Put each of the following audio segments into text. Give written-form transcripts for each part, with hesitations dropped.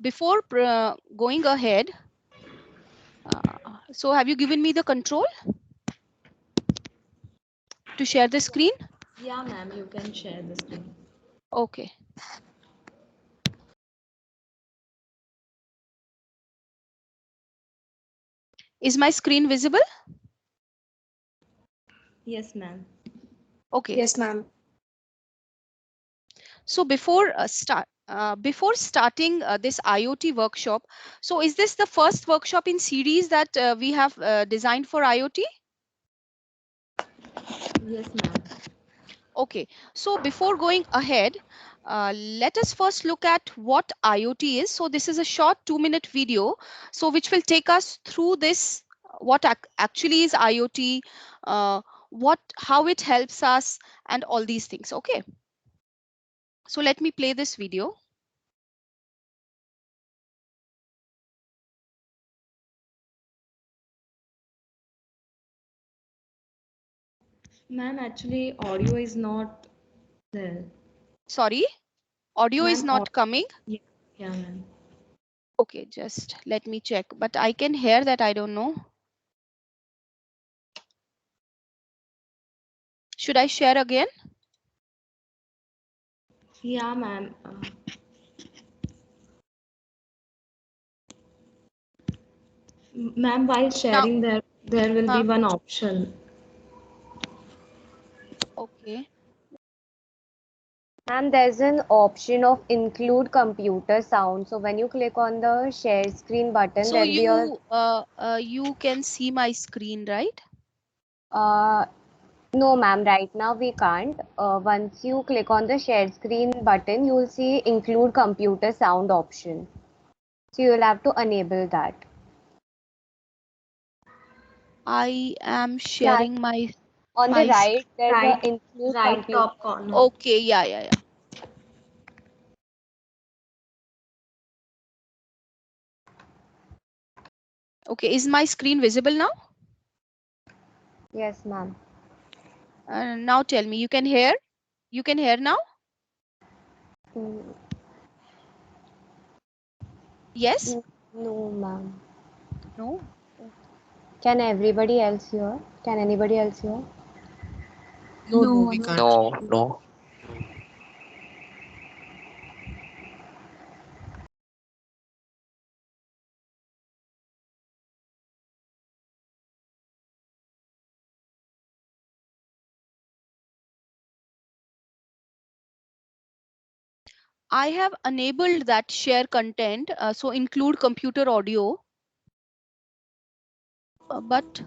Before going ahead, so have you given me the control to share the screen? Yeah, ma'am, you can share the screen. Okay. Is my screen visible? Yes, ma'am. Okay. Yes, ma'am. So before starting this IoT workshop, so is this the first workshop in series that we have designed for IoT? Yes, ma'am. Okay, so before going ahead, let us first look at what IoT is. So this is a short 2-minute video, so which will take us through this, what actually is IoT, how it helps us, and all these things. Okay, so let me play this video. Ma'am, actually, audio is not there. Sorry, audio is Ma'am, not coming. yeah, yeah, ma'am. Okay, just let me check, but I can hear that. I don't know. Should I share again? Yeah, ma'am. Ma'am, while Now, sharing there will be one option. okay. And there's an option of include computer sound. So when you click on the share screen button, So there'll be you can see my screen, right? no ma'am, right now we can't. Once you click on the share screen button, you'll see include computer sound option. So you'll have to enable that. I am Yeah, sharing my on the right, there's a Right, include right computer. top corner. Okay, yeah. Okay, is my screen visible now? Yes, ma'am. Now tell me, you can hear? You can hear now? Mm, Yes? no, ma'am. No? Can everybody else hear? Can anybody else hear? No, we can't. No, no. I have enabled that share content, so include computer audio, but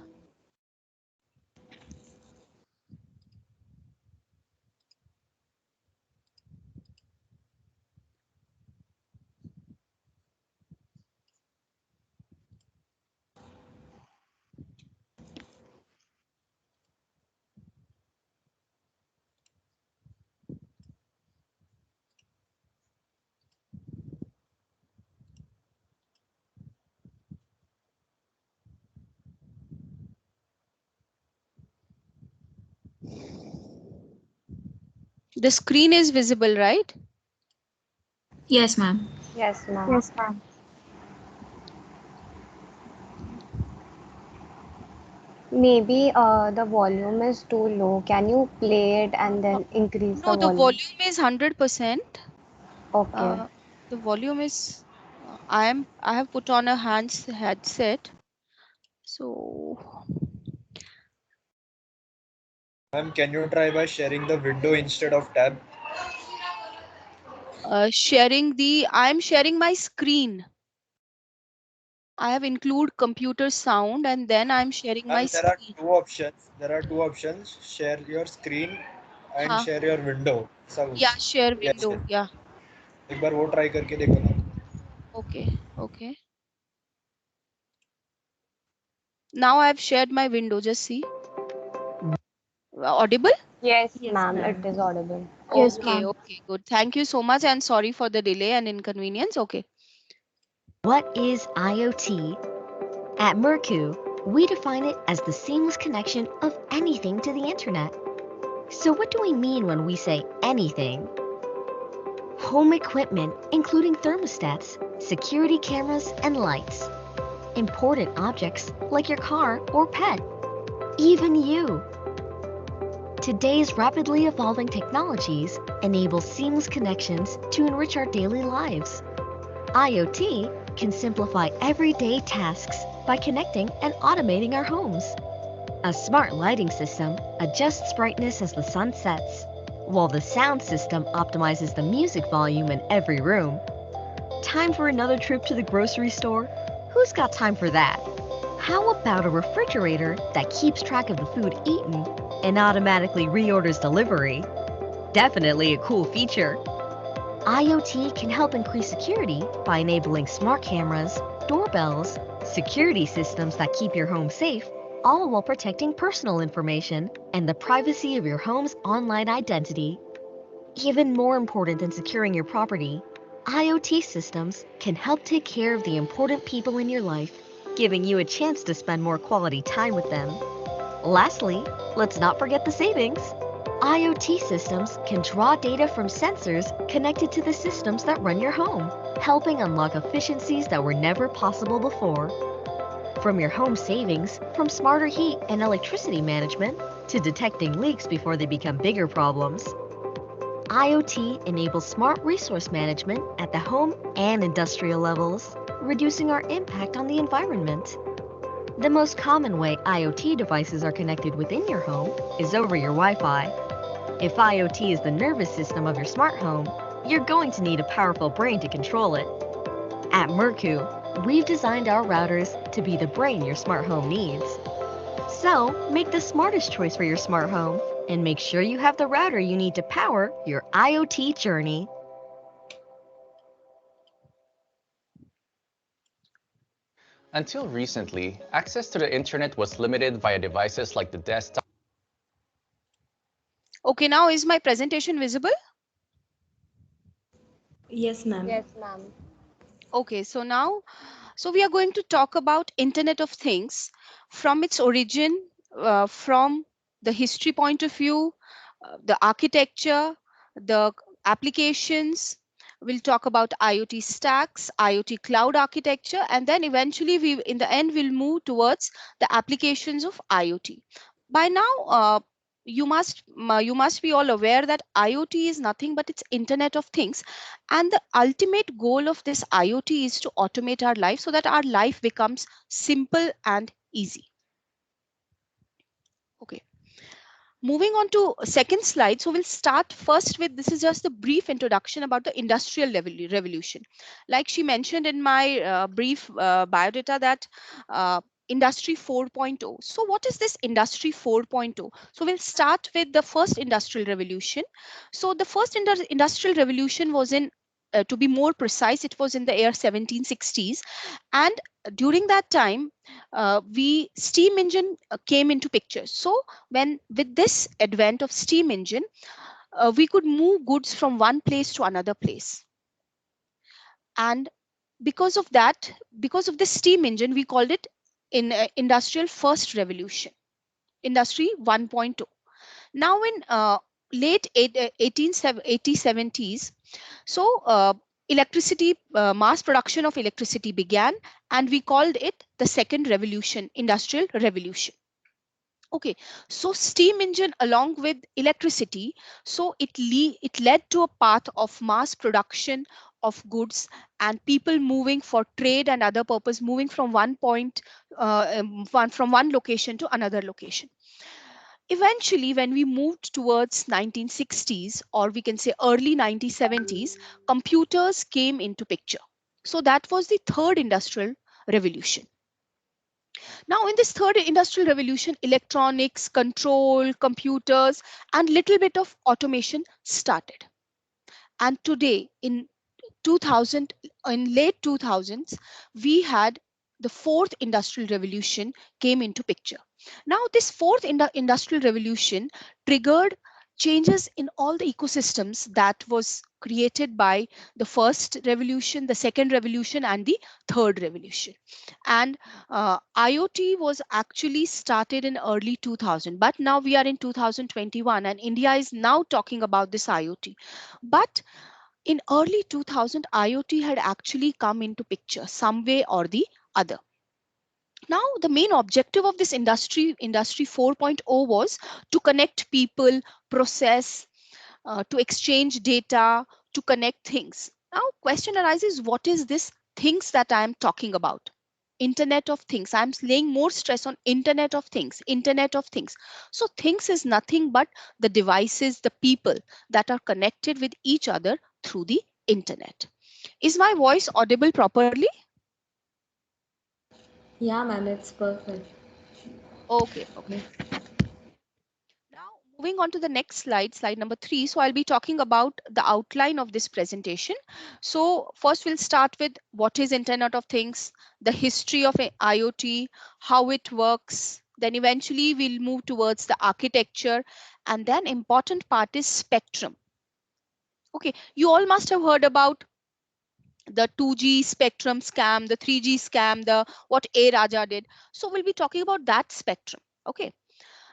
the screen is visible, right? Yes, ma'am. Yes, ma'am. Maybe the volume is too low. Can you play it and then increase the No, the volume? volume is 100%. Okay. Uh, the volume is, I have put on a headset. So Ma'am, can you try by sharing the window instead of tab? I am sharing my screen. I have include computer sound and then I'm sharing my Ma'am, there are screen. two options. There are two options. Share your screen and हाँ, share your window. yeah, share Yes, window. yes. Yeah. एक बार वो try करके देखो ना. Okay. Now I have shared my window. Just see. Audible? Yes, Yes, ma'am, it ma'am. is audible. Yes, Okay, ma'am. good. Thank you so much and sorry for the delay and inconvenience. Okay. What is IoT? At Merku, we define it as the seamless connection of anything to the internet. So what do we mean when we say anything? home equipment including thermostats, security cameras, and lights, important objects like your car or pet, even you. Today's rapidly evolving technologies enable seamless connections to enrich our daily lives. IoT can simplify everyday tasks by connecting and automating our homes. A smart lighting system adjusts brightness as the sun sets, while the sound system optimizes the music volume in every room. Time for another trip to the grocery store? Who's got time for that? How about a refrigerator that keeps track of the food eaten and automatically reorders delivery? Definitely a cool feature. IoT can help increase security by enabling smart cameras, doorbells, security systems that keep your home safe, all while protecting personal information and the privacy of your home's online identity. Even more important than securing your property, IoT systems can help take care of the important people in your life, giving you a chance to spend more quality time with them. Lastly, let's not forget the savings. IoT systems can draw data from sensors connected to the systems that run your home, helping unlock efficiencies that were never possible before. From your home savings, from smarter heat and electricity management, to detecting leaks before they become bigger problems, IoT enables smart resource management at the home and industrial levels, reducing our impact on the environment. The most common way IoT devices are connected within your home is over your Wi-Fi. If IoT is the nervous system of your smart home, you're going to need a powerful brain to control it. At Merku, we've designed our routers to be the brain your smart home needs. So, make the smartest choice for your smart home and make sure you have the router you need to power your IoT journey. Until recently, access to the internet was limited via devices like the desktop. Okay, now is my presentation visible? Yes, ma'am. Yes, ma'am. Okay, so now, so we are going to talk about Internet of Things from its origin, from the history point of view, the architecture, the applications. We'll talk about IoT stacks, IoT cloud architecture, and then eventually we, in the end, we'll move towards the applications of IoT. By now, you must be all aware that IoT is nothing but it's Internet of Things, and the ultimate goal of this IoT is to automate our life so that our life becomes simple and easy. Okay. Moving on to second slide. So we'll start first with, this is just a brief introduction about the industrial revolution. Like she mentioned in my brief biodata that industry 4.0. So what is this industry 4.0? So we'll start with the first industrial revolution. So the first industrial revolution was in, to be more precise, it was in the year 1760s. And during that time, steam engine came into picture. So when with this advent of steam engine, we could move goods from one place to another place. And because of that, because of the steam engine, we called it in industrial first revolution, industry 1.0. Now in late 1870s, so electricity, mass production of electricity began, and we called it the second revolution, industrial revolution. Okay, so steam engine along with electricity, so it led to a path of mass production of goods and people moving for trade and other purpose, moving from one point, from one location to another location. Eventually, when we moved towards 1960s, or we can say early 1970s, computers came into picture. So that was the third industrial revolution. Now, in this third industrial revolution, electronics, control, computers, and little bit of automation started. And today, in 2000, in late 2000s, we had the fourth industrial revolution came into picture. Now, this fourth industrial revolution triggered changes in all the ecosystems that was created by the first revolution, the second revolution, and the third revolution. And IoT was actually started in early 2000, but now we are in 2021, and India is now talking about this IoT. But in early 2000, IoT had actually come into picture some way or the other. Now, the main objective of this industry 4.0 was to connect people, process, to exchange data, to connect things. Now, question arises, what is this things that I am talking about? Internet of Things. I'm laying more stress on Internet of Things, Internet of Things. So things is nothing but the devices, the people that are connected with each other through the internet. Is my voice audible properly? Yeah, ma'am, it's perfect. Okay, okay. Now, moving on to the next slide, slide number 3. So I'll be talking about the outline of this presentation. So first we'll start with what is Internet of Things, the history of IoT, how it works. Then eventually we'll move towards the architecture, and then important part is spectrum. Okay, you all must have heard about the 2G spectrum scam, the 3G scam, the what A Raja did. So we'll be talking about that spectrum. Okay.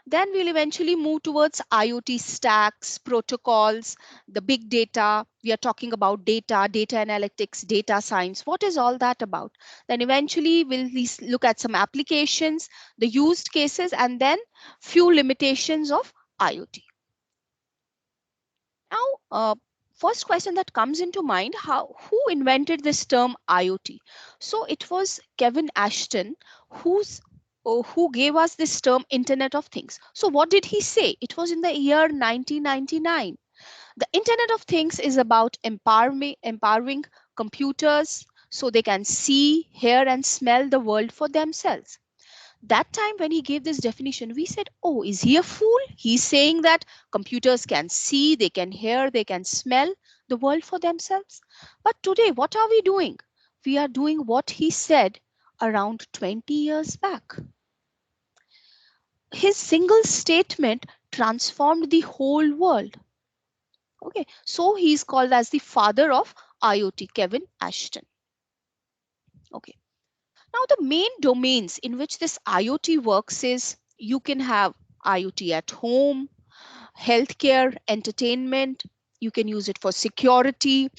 Then we'll eventually move towards IoT stacks, protocols, the big data. We are talking about data, data analytics, data science. What is all that about? Then eventually we'll look at some applications, the used cases, and then few limitations of IoT. Now, first question that comes into mind, who invented this term IoT? So it was Kevin Ashton who gave us this term Internet of Things. So what did he say? It was in the year 1999. The Internet of Things is about empowering computers so they can see, hear, and smell the world for themselves. That time when he gave this definition, we said, oh, is he a fool? He's saying that computers can see, they can hear, they can smell the world for themselves. But today, what are we doing? We are doing what he said around 20 years back. His single statement transformed the whole world. Okay, so he's called as the father of IoT, Kevin Ashton. Okay. Now, the main domains in which this IoT works is you can have IoT at home, healthcare, entertainment. You can use it for security,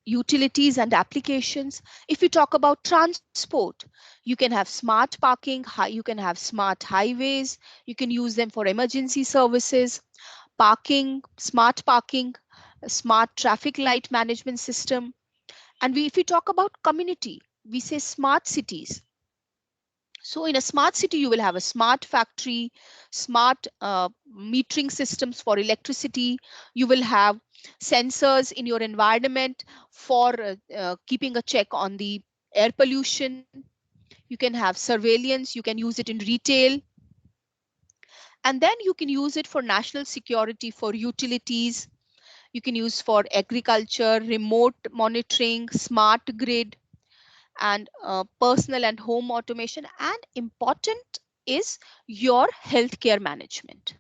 utilities and applications. If you talk about transport, you can have smart parking, you can have smart highways, you can use them for emergency services, smart parking, a smart traffic light management system. And if we talk about community, we say smart cities. So in a smart city, you will have a smart factory, smart metering systems for electricity. You will have sensors in your environment for keeping a check on the air pollution. You can have surveillance. You can use it in retail. And then you can use it for national security, for utilities. You can use for agriculture, remote monitoring, smart grid, and personal and home automation. And important is your healthcare management.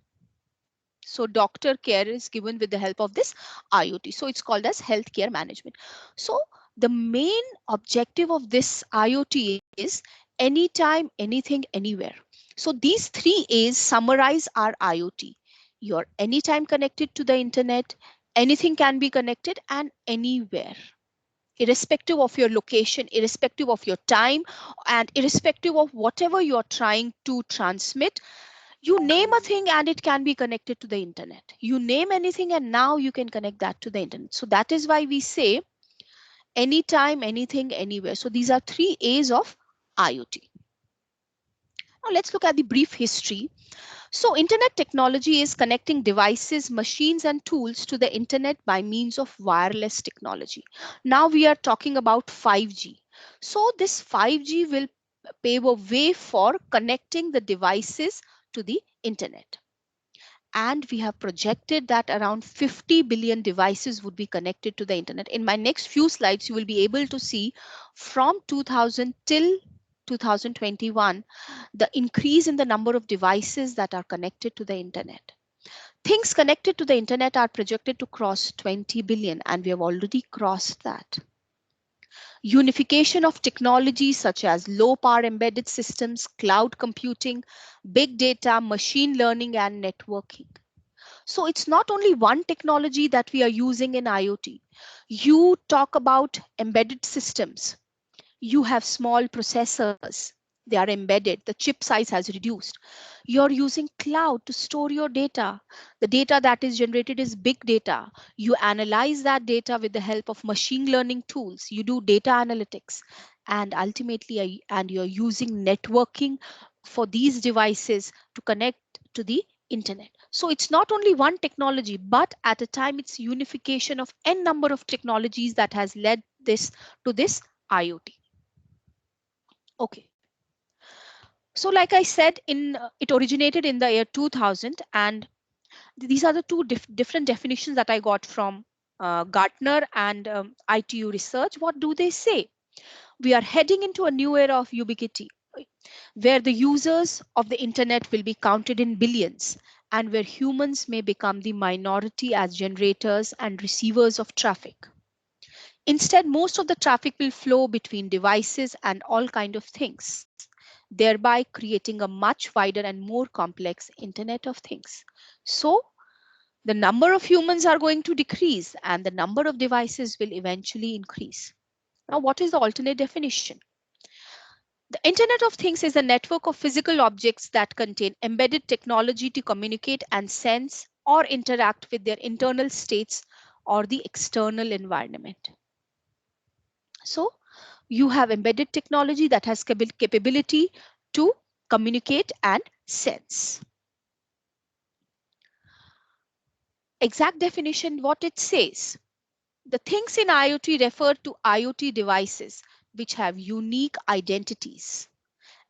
So doctor care is given with the help of this IoT. So it's called as healthcare management. So the main objective of this IoT is anytime, anything, anywhere. So these 3 A's summarize our IoT. You're anytime connected to the internet, anything can be connected, and anywhere, irrespective of your location, irrespective of your time, and irrespective of whatever you're trying to transmit. You name a thing and it can be connected to the internet. You name anything and now you can connect that to the internet. So that is why we say anytime, anything, anywhere. So these are 3 A's of IoT. Now let's look at the brief history. So internet technology is connecting devices, machines, and tools to the internet by means of wireless technology. Now we are talking about 5G. So this 5G will pave a way for connecting the devices to the internet. And we have projected that around 50 billion devices would be connected to the internet. In my next few slides, you will be able to see from 2000 till 2021, the increase in the number of devices that are connected to the internet. Things connected to the internet are projected to cross 20 billion, and we have already crossed that. Unification of technologies such as low power embedded systems, cloud computing, big data, machine learning, and networking. So it's not only one technology that we are using in IoT. You talk about embedded systems. You have small processors. They are embedded. The chip size has reduced. You're using cloud to store your data. The data that is generated is big data. You analyze that data with the help of machine learning tools. You do data analytics. And ultimately, and you're using networking for these devices to connect to the internet. So it's not only one technology, but at a time it's unification of n number of technologies that has led this to this IoT. Okay. So like I said, it originated in the year 2000, and these are the two different definitions that I got from Gartner and ITU research. What do they say? We are heading into a new era of ubiquity, where the users of the internet will be counted in billions, and where humans may become the minority as generators and receivers of traffic. Instead, most of the traffic will flow between devices and all kind of things, thereby creating a much wider and more complex Internet of Things. So the number of humans are going to decrease and the number of devices will eventually increase. Now, what is the alternate definition? The Internet of Things is a network of physical objects that contain embedded technology to communicate and sense or interact with their internal states or the external environment. So you have embedded technology that has capability to communicate and sense. Exact definition, what it says. The things in IoT refer to IoT devices which have unique identities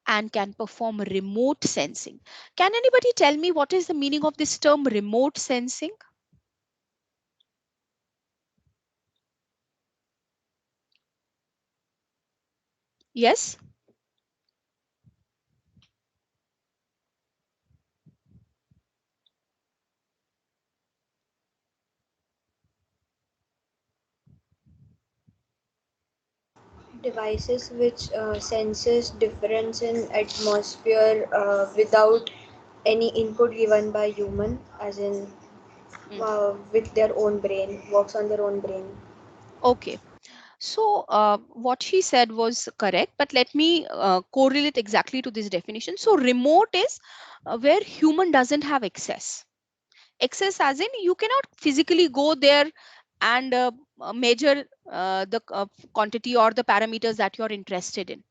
and can perform remote sensing. Can anybody tell me what is the meaning of this term remote sensing? Yes? Devices which senses difference in atmosphere without any input given by human, as in with their own brain, works on their own brain. Okay. So what she said was correct, but let me correlate exactly to this definition. So remote is where human doesn't have access. Access as in you cannot physically go there and measure the quantity or the parameters that you're interested in.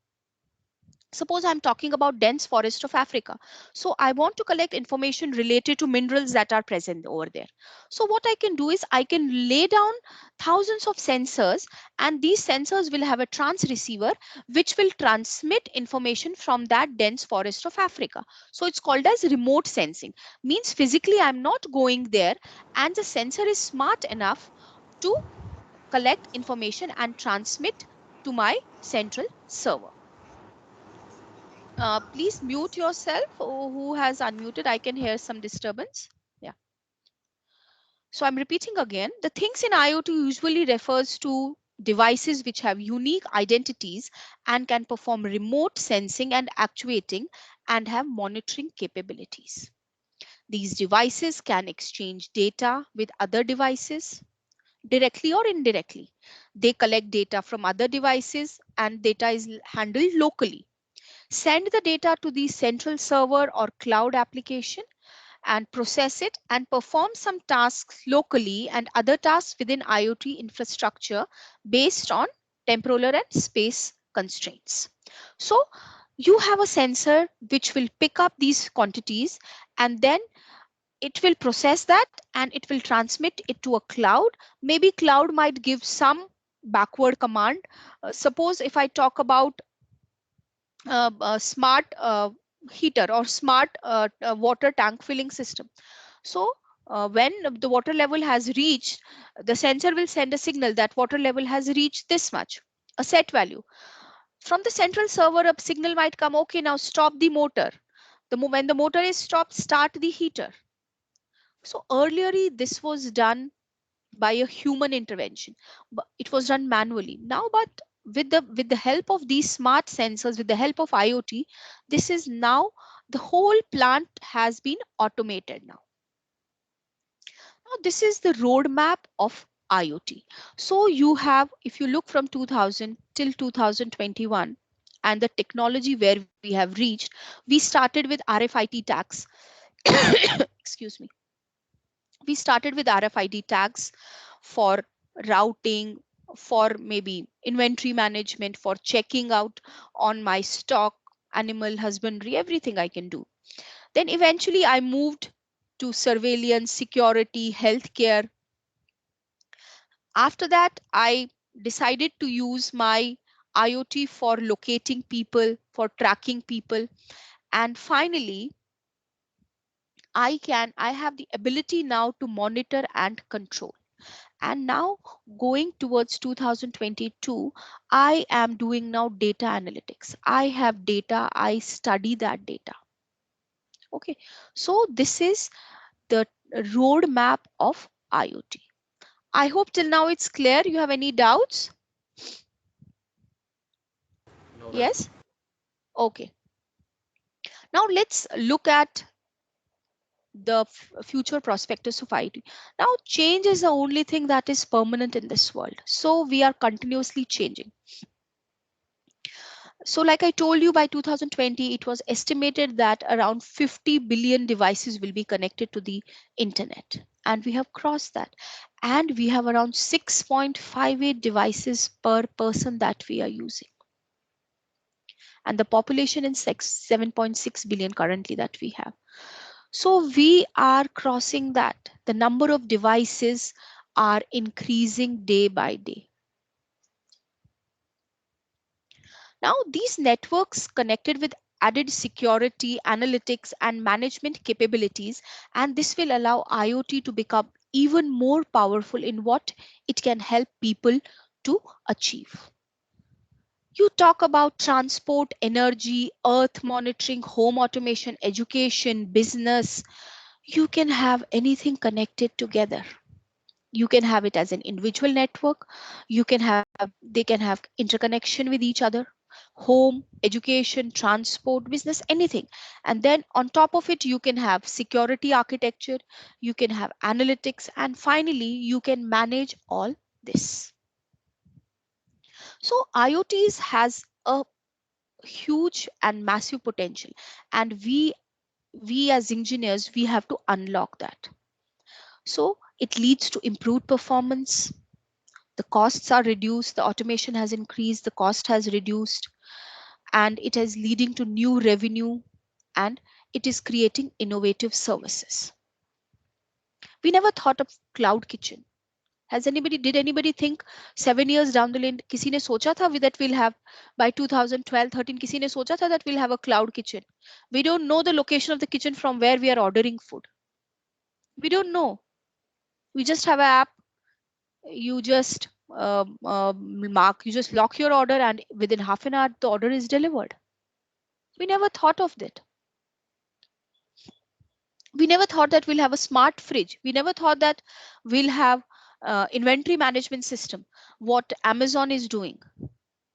Suppose I'm talking about dense forest of Africa. So I want to collect information related to minerals that are present over there. So what I can do is I can lay down thousands of sensors, and these sensors will have a transceiver which will transmit information from that dense forest of Africa. So it's called as remote sensing. Means physically I'm not going there, and the sensor is smart enough to collect information and transmit to my central server. Please mute yourself. Who has unmuted? I can hear some disturbance. Yeah. So I'm repeating again. The things in IoT usually refers to devices which have unique identities and can perform remote sensing and actuating and have monitoring capabilities. These devices can exchange data with other devices directly or indirectly. They collect data from other devices and data is handled locally. Send the data to the central server or cloud application and process it and perform some tasks locally and other tasks within IoT infrastructure based on temporal and space constraints. So you have a sensor which will pick up these quantities, and then it will process that and it will transmit it to a cloud. Maybe cloud might give some backward command. Suppose if I talk about a smart heater or smart water tank filling system. So when the water level has reached, the sensor will send a signal that water level has reached this much, a set value. From the central server, a signal might come, okay, now stop the motor. When the motor is stopped, start the heater. So earlier this was done by a human intervention, but it was done manually. Now, but with the help of these smart sensors, with the help of IoT, this is now the whole plant has been automated now. this is the roadmap of IoT. So you have, if you look from 2000 till 2021 and the technology where we have reached, we started with RFID tags. Excuse me. We started with RFID tags for routing, for maybe inventory management, for checking out on my stock, animal husbandry, everything I can do. Then eventually I moved to surveillance, security, healthcare. After that, I decided to use my IoT for locating people, for tracking people. And finally, I have the ability now to monitor and control. And now going towards 2022, I am doing now data analytics. I have data, I study that data. Okay, so this is the roadmap of IoT. I hope till now it's clear. You have any doubts? Yes? Okay. Now let's look at the future prospectus of IoT. Now change is the only thing that is permanent in this world. So we are continuously changing. So like I told you, by 2020, it was estimated that around 50 billion devices will be connected to the internet. And we have crossed that. And we have around 6.58 devices per person that we are using. And the population is 7.6 billion currently that we have. So we are crossing that. The number of devices are increasing day by day. Now these networks connected with added security, analytics and management capabilities, and this will allow IoT to become even more powerful in what it can help people to achieve. You talk about transport, energy, earth monitoring, home automation, education, business. You can have anything connected together. You can have it as an individual network. They can have interconnection with each other. Home, education, transport, business, anything. And then on top of it, you can have security architecture, you can have analytics, and finally, you can manage all this. So IoT has a huge and massive potential, and we as engineers, we have to unlock that. So it leads to improved performance. The costs are reduced, the automation has increased, the cost has reduced, and it is leading to new revenue, and it is creating innovative services. We never thought of cloud kitchen. Did anybody think 7 years down the line, किसी ने सोचा था that we'll have by 2012-13, किसी ने सोचा था that we'll have a cloud kitchen? We don't know the location of the kitchen from where we are ordering food. We don't know. We just have an app. You just you just lock your order, and within half an hour the order is delivered. We never thought of that. We never thought that we'll have a smart fridge. We never thought that we'll have inventory management system, what Amazon is doing.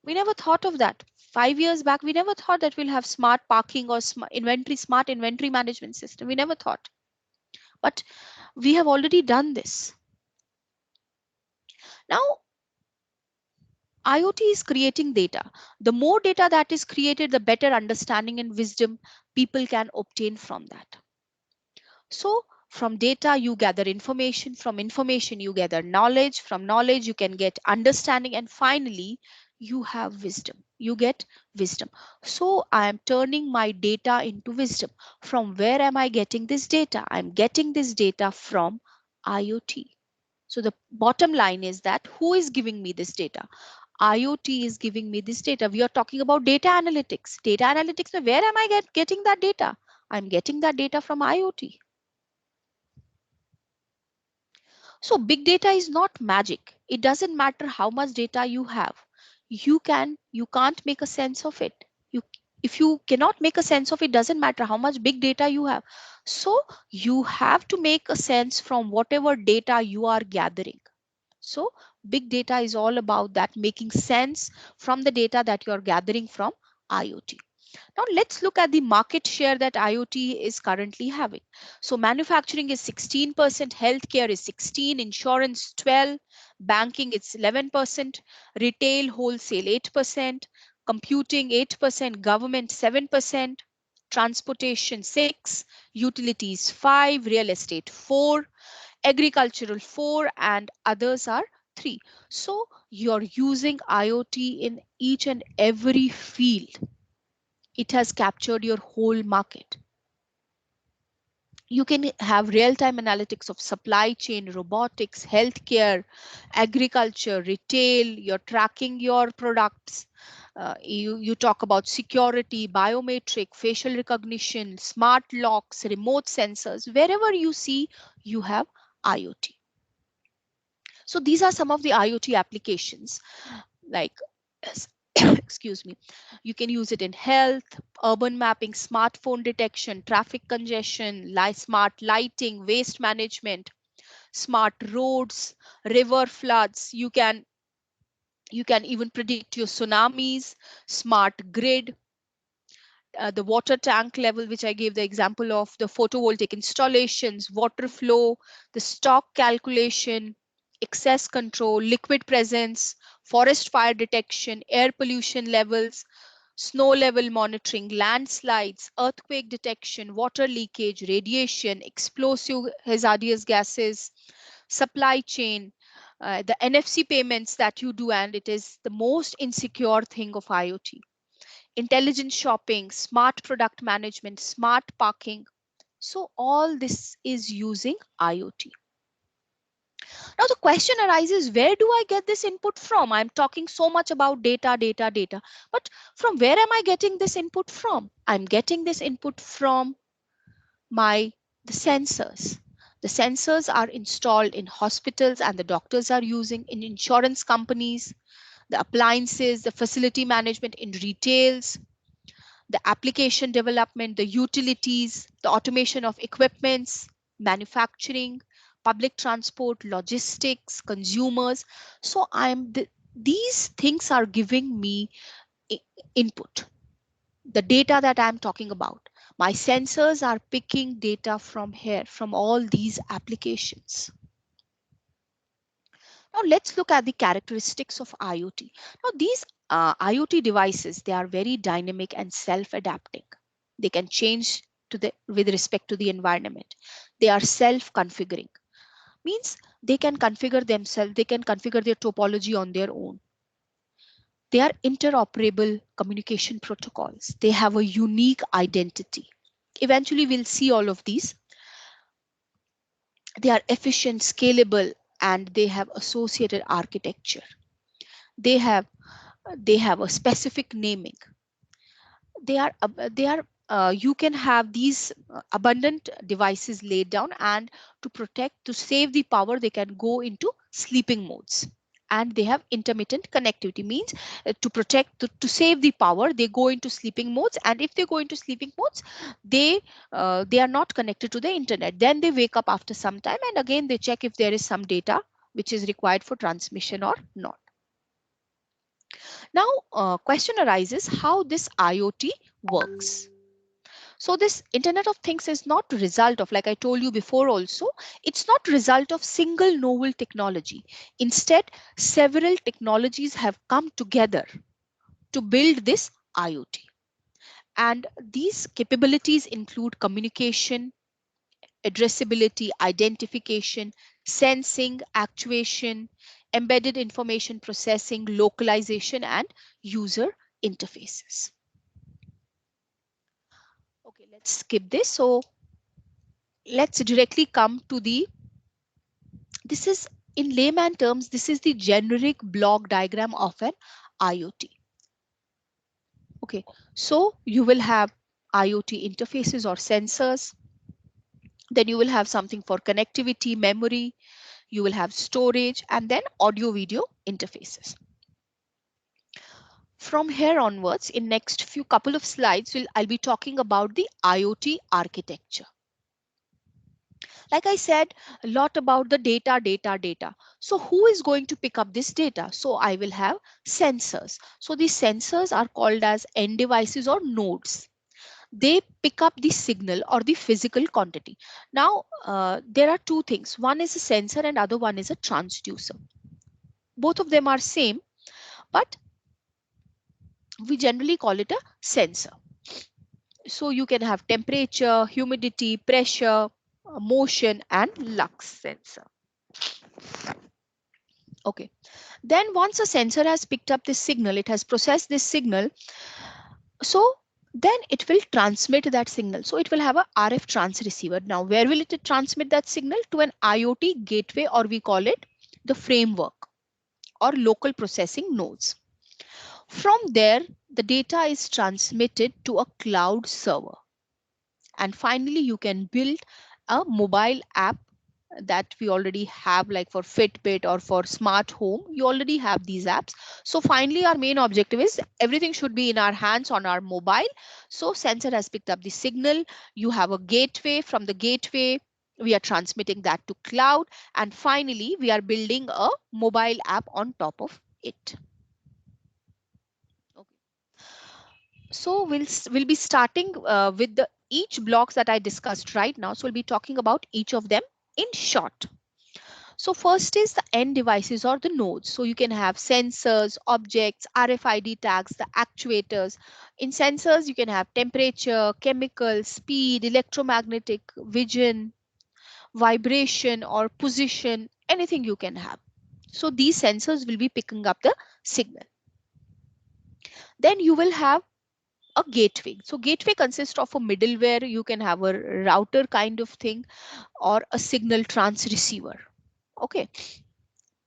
We never thought of that. 5 years back, we never thought that we'll have smart parking or smart inventory management system. We never thought. But we have already done this. Now, IoT is creating data. The more data that is created, the better understanding and wisdom people can obtain from that. So from data, you gather information. From information, you gather knowledge. From knowledge, you can get understanding. And finally, you have wisdom. You get wisdom. So I am turning my data into wisdom. From where am I getting this data? I'm getting this data from IoT. So the bottom line is that who is giving me this data? IoT is giving me this data. We are talking about data analytics. Data analytics, where am I getting that data? I'm getting that data from IoT. So big data is not magic. It doesn't matter how much data you have. You can't make a sense of it. If you cannot make a sense of it, doesn't matter how much big data you have. So you have to make a sense from whatever data you are gathering. So big data is all about that, making sense from the data that you are gathering from IoT. Now let's look at the market share that IoT is currently having. So manufacturing is 16%, healthcare is 16%, insurance 12%, banking is 11%, retail wholesale 8%, computing 8%, government 7%, transportation 6%, utilities 5%, real estate 4%, agricultural 4%, and others are 3%. So you're using IoT in each and every field. It has captured your whole market. You can have real-time analytics of supply chain, robotics, healthcare, agriculture, retail. You're tracking your products. You talk about security, biometric, facial recognition, smart locks, remote sensors. Wherever you see, you have IoT. So these are some of the IoT applications, like excuse me. You can use it in health, urban mapping, smartphone detection, traffic congestion, smart lighting, waste management, smart roads, river floods. You can even predict your tsunamis, smart grid, the water tank level, which I gave the example of, the photovoltaic installations, water flow, the stock calculation, excess control, liquid presence, forest fire detection, air pollution levels, snow level monitoring, landslides, earthquake detection, water leakage, radiation, explosive hazardous gases, supply chain, the NFC payments that you do, and it is the most insecure thing of IoT. Intelligent shopping, smart product management, smart parking. So all this is using IoT. Now the question arises, where do I get this input from? I'm talking so much about data, data, data, but from where am I getting this input from? I'm getting this input from the sensors. The sensors are installed in hospitals and the doctors are using, in insurance companies, the appliances, the facility management in retails, the application development, the utilities, the automation of equipments, manufacturing, public transport, logistics, consumers. So these things are giving me input, the data that I'm talking about. My sensors are picking data from here, from all these applications. Now let's look at the characteristics of IoT. Now these IoT devices, they are very dynamic and self-adapting. They can change with respect to the environment. They are self-configuring. Means they can configure themselves, they can configure their topology on their own. They are interoperable communication protocols. They have a unique identity. Eventually we'll see all of these. They are efficient, scalable, and they have associated architecture. They have a specific naming. You can have these abundant devices laid down, and to save the power, they can go into sleeping modes. And they have intermittent connectivity, means to save the power, they go into sleeping modes. And if they go into sleeping modes, they are not connected to the internet. Then they wake up after some time, and again they check if there is some data which is required for transmission or not. Now, question arises how this IoT works. So this Internet of Things is not result of, like I told you before also, it's not result of single novel technology. Instead, several technologies have come together to build this IoT. And these capabilities include communication, addressability, identification, sensing, actuation, embedded information processing, localization, and user interfaces. Okay, let's skip this. So let's directly come to this is, in layman terms, this is the generic block diagram of an IoT. Okay, so you will have IoT interfaces or sensors. Then you will have something for connectivity, memory, you will have storage, and then audio video interfaces. From here onwards, in next few couple of slides, I'll be talking about the IoT architecture. Like I said, a lot about the data. So who is going to pick up this data? So I will have sensors. So these sensors are called as end devices or nodes. They pick up the signal or the physical quantity. Now, there are two things. One is a sensor and other one is a transducer. Both of them are same, but we generally call it a sensor. So you can have temperature, humidity, pressure, motion, and lux sensor. Okay. Then once a sensor has picked up this signal, it has processed this signal. So then it will transmit that signal. So it will have a RF transceiver. Now, where will it transmit that signal? To an IoT gateway, or we call it the framework or local processing nodes. From there, the data is transmitted to a cloud server. And finally, you can build a mobile app that we already have, like for Fitbit or for smart home. You already have these apps. So finally, our main objective is everything should be in our hands on our mobile. So sensor has picked up the signal. You have a gateway. From the gateway, we are transmitting that to cloud. And finally, we are building a mobile app on top of it. Okay. So we'll be starting with the each blocks that I discussed right now. So we'll be talking about each of them in short. So first is the end devices or the nodes. So you can have sensors, objects, RFID tags, the actuators. In sensors, you can have temperature, chemical, speed, electromagnetic, vision, vibration, or position, anything you can have. So these sensors will be picking up the signal. Then you will have a gateway. So gateway consists of a middleware. You can have a router kind of thing or a signal transceiver. Okay.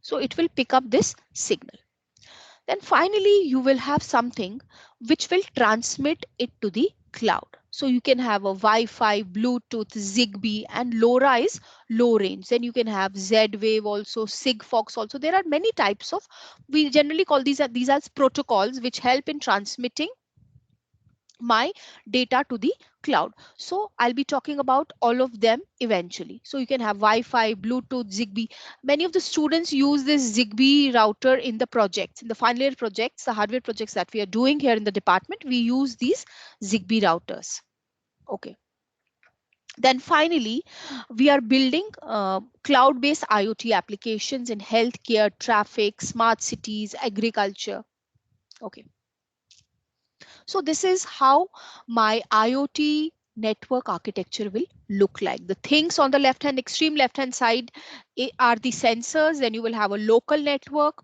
So it will pick up this signal. Then finally, you will have something which will transmit it to the cloud. So you can have a Wi-Fi, Bluetooth, Zigbee, and LoRa is low range. Then you can have Z-Wave also, Sigfox also. There are many types of, we generally call these as protocols which help in transmitting my data to the cloud. So I'll be talking about all of them eventually. So you can have Wi-Fi, Bluetooth, Zigbee. Many of the students use this Zigbee router in the projects, in the final year projects, the hardware projects that we are doing here in the department. We use these Zigbee routers. Okay. Then finally, we are building cloud-based IoT applications in healthcare, traffic, smart cities, agriculture. Okay. So this is how my IoT network architecture will look like. The things on the left hand, extreme left hand side are the sensors. Then you will have a local network.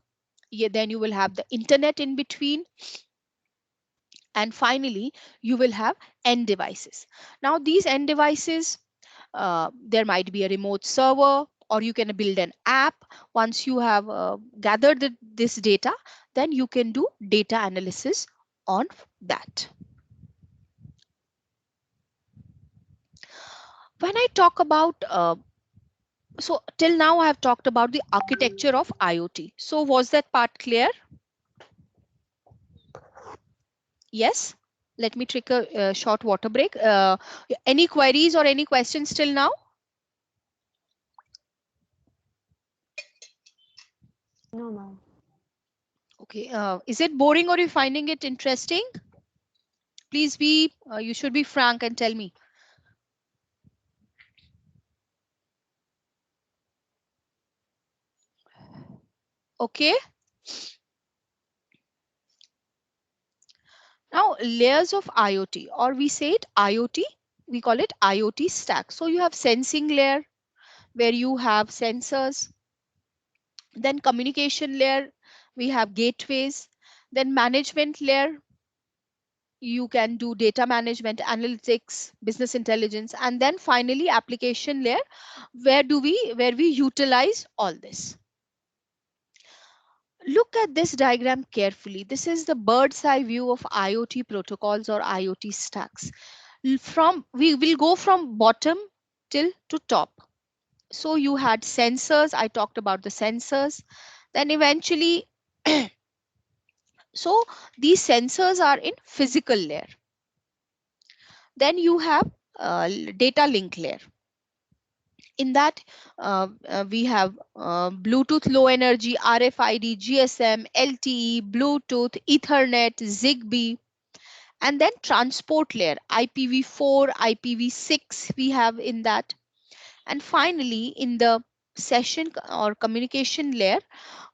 Yeah, then you will have the internet in between. And finally, you will have end devices. Now these end devices, there might be a remote server, or you can build an app. Once you have gathered this data, then you can do data analysis on that. When I talk about, so till now I have talked about the architecture of IoT. So was that part clear? Yes. Let me take a short water break. Any queries or any questions till now? No, ma'am. Okay. Is it boring or are you finding it interesting? Please be, you should be frank and tell me. Okay. Now layers of IoT, or we say it IoT, we call it IoT stack. So you have sensing layer where you have sensors, then communication layer, we have gateways, then management layer, you can do data management, analytics, business intelligence, and then finally application layer, where we utilize all this. Look at this diagram carefully. This is the bird's eye view of IoT protocols or IoT stacks. We will go from bottom till to top. So you had sensors. I talked about the sensors. Then eventually, so these sensors are in physical layer. Then you have data link layer. In that, we have Bluetooth Low Energy, RFID, GSM, LTE, Bluetooth, Ethernet, Zigbee, and then transport layer, IPv4, IPv6 we have in that. And finally, in the session or communication layer,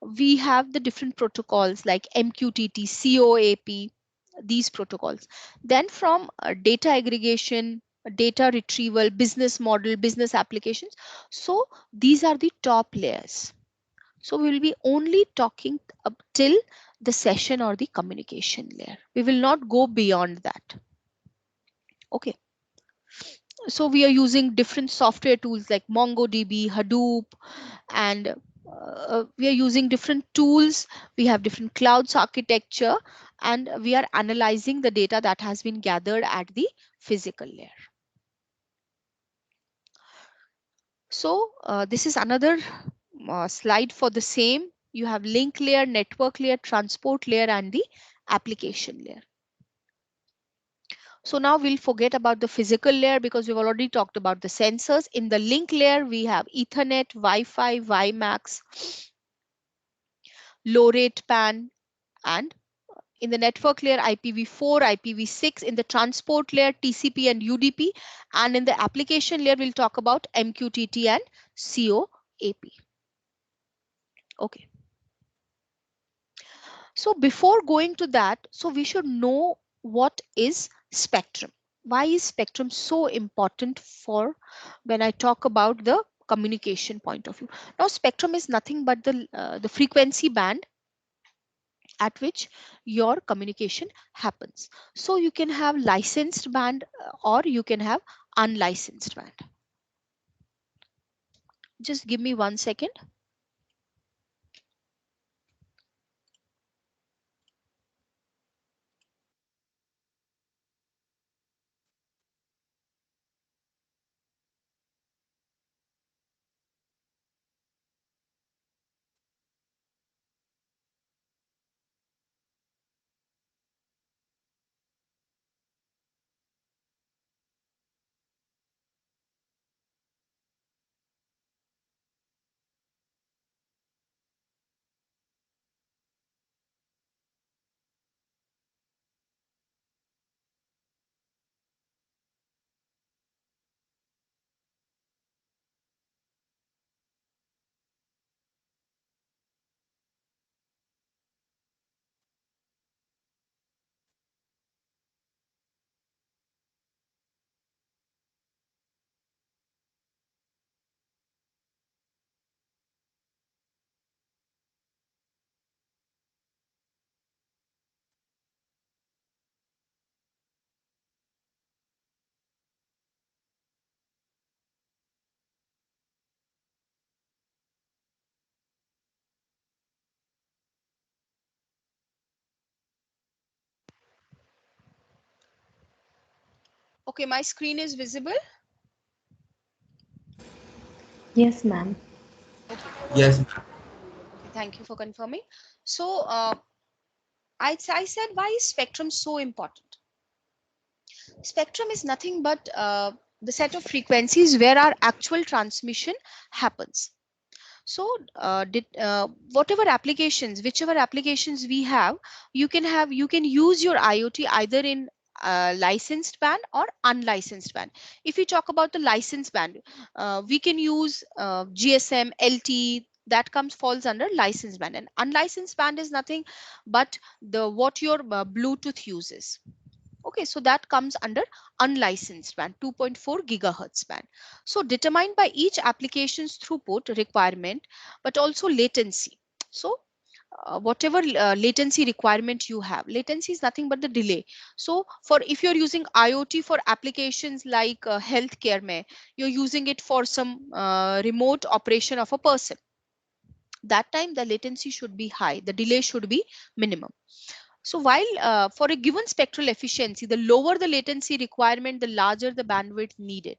we have the different protocols like MQTT, COAP, these protocols. Then from data aggregation, data retrieval, business model, business applications. So these are the top layers. So we will be only talking up till the session or the communication layer. We will not go beyond that. Okay. So we are using different software tools like MongoDB, Hadoop, and we are using different tools. We have different clouds architecture, and we are analyzing the data that has been gathered at the physical layer. So this is another slide for the same. You have link layer, network layer, transport layer, and the application layer. So now we'll forget about the physical layer because we've already talked about the sensors. In the link layer, we have Ethernet, Wi-Fi, WiMAX, low rate PAN, and in the network layer, IPv4, IPv6, in the transport layer, TCP and UDP, and in the application layer, we'll talk about MQTT and COAP. Okay. So before going to that, so we should know what is spectrum. Why is spectrum so important for when I talk about the communication point of view? Now, spectrum is nothing but the frequency band at which your communication happens. So you can have licensed band or you can have unlicensed band. Just give me 1 second. Okay, my screen is visible. Yes, ma'am. Okay. Yes. Okay, thank you for confirming. So I said, why is spectrum so important? Spectrum is nothing but the set of frequencies where our actual transmission happens. So whatever applications, whichever applications we have, you can use your IoT either in licensed band or unlicensed band. If we talk about the licensed band, we can use GSM, LTE, that falls under licensed band, and unlicensed band is nothing but what your Bluetooth uses. Okay, so that comes under unlicensed band, 2.4 gigahertz band. So determined by each application's throughput requirement, but also latency. So whatever latency requirement you have, latency is nothing but the delay. So for if you're using IoT for applications like healthcare, you're using it for some remote operation of a person. That time the latency should be high, the delay should be minimum. So while for a given spectral efficiency, the lower the latency requirement, the larger the bandwidth needed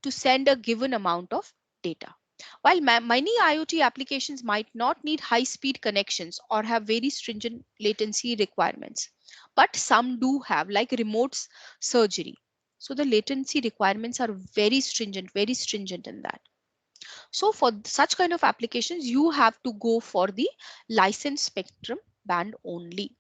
to send a given amount of data. While many IoT applications might not need high-speed connections or have very stringent latency requirements, but some do have, like remote surgery. So the latency requirements are very stringent in that. So for such kind of applications, you have to go for the licensed spectrum band only.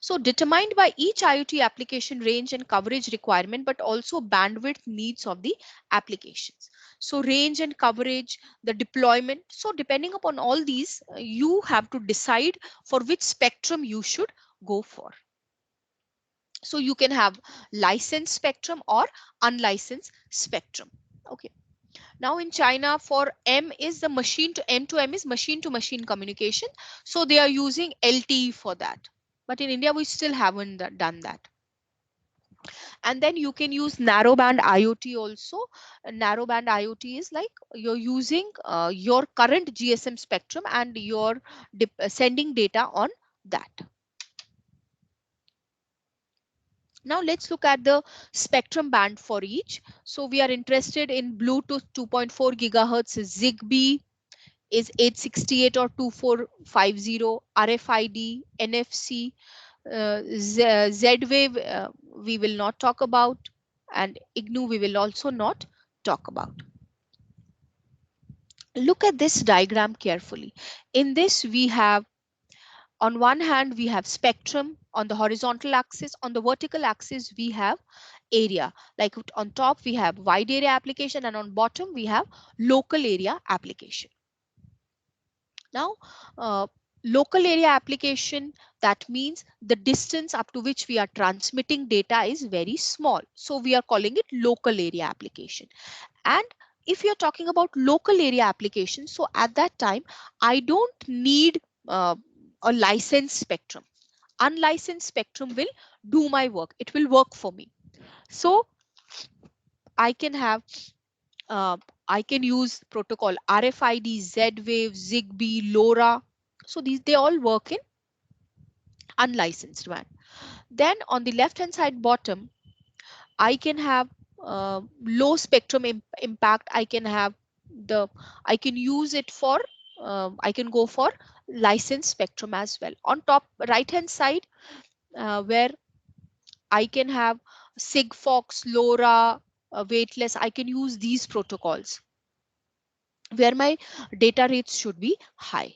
So determined by each IoT application range and coverage requirement, but also bandwidth needs of the applications. So range and coverage, the deployment. So depending upon all these, you have to decide for which spectrum you should go for. So you can have licensed spectrum or unlicensed spectrum. Okay. Now in China, for M is the machine to M is machine to machine communication. So they are using LTE for that. But in India, we still haven't done that. And then you can use narrowband IoT also. Narrowband IoT is like you're using your current GSM spectrum and you're sending data on that. Now let's look at the spectrum band for each. So we are interested in Bluetooth 2.4 gigahertz, Zigbee is 868 or 2450, RFID, NFC, Z-Wave we will not talk about, and IGNU we will also not talk about. Look at this diagram carefully. In this we have, on one hand we have spectrum on the horizontal axis, on the vertical axis we have area. Like on top we have wide area application and on bottom we have local area application. Now, local area application, that means the distance up to which we are transmitting data is very small. So we are calling it local area application. And if you're talking about local area application, so at that time, I don't need a licensed spectrum. Unlicensed spectrum will do my work. It will work for me. So I can have I can use protocol RFID, Z-Wave, Zigbee, LoRa. So they all work in unlicensed band. Then on the left hand side bottom, I can have low spectrum impact. I can use it for I can go for licensed spectrum as well. On top right hand side, where I can have Sigfox, LoRa, weightless, I can use these protocols where my data rates should be high.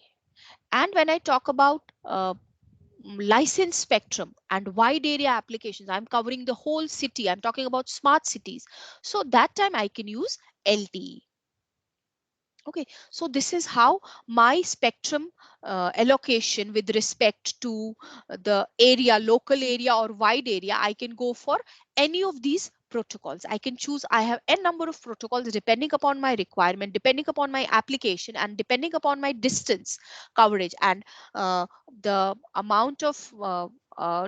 And when I talk about licensed spectrum and wide area applications, I'm covering the whole city. I'm talking about smart cities. So that time I can use LTE. Okay, so this is how my spectrum allocation with respect to the area, local area or wide area, I can go for any of these protocols. I can choose, I have n number of protocols depending upon my requirement, depending upon my application and depending upon my distance coverage and the amount of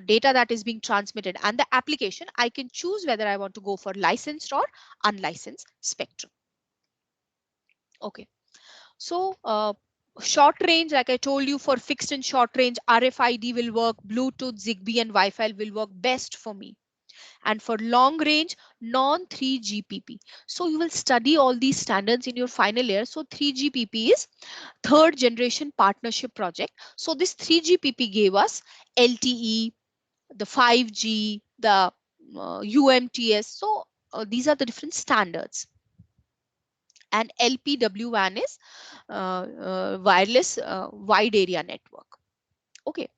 data that is being transmitted and the application. I can choose whether I want to go for licensed or unlicensed spectrum. Okay. So short range, like I told you, for fixed and short range, RFID will work, Bluetooth, Zigbee and Wi-Fi will work best for me. And for long range, non-3GPP. So you will study all these standards in your final year. So 3GPP is third generation partnership project. So this 3GPP gave us LTE, the 5G, the UMTS. So these are the different standards. And LPWAN is wireless wide area network. Okay,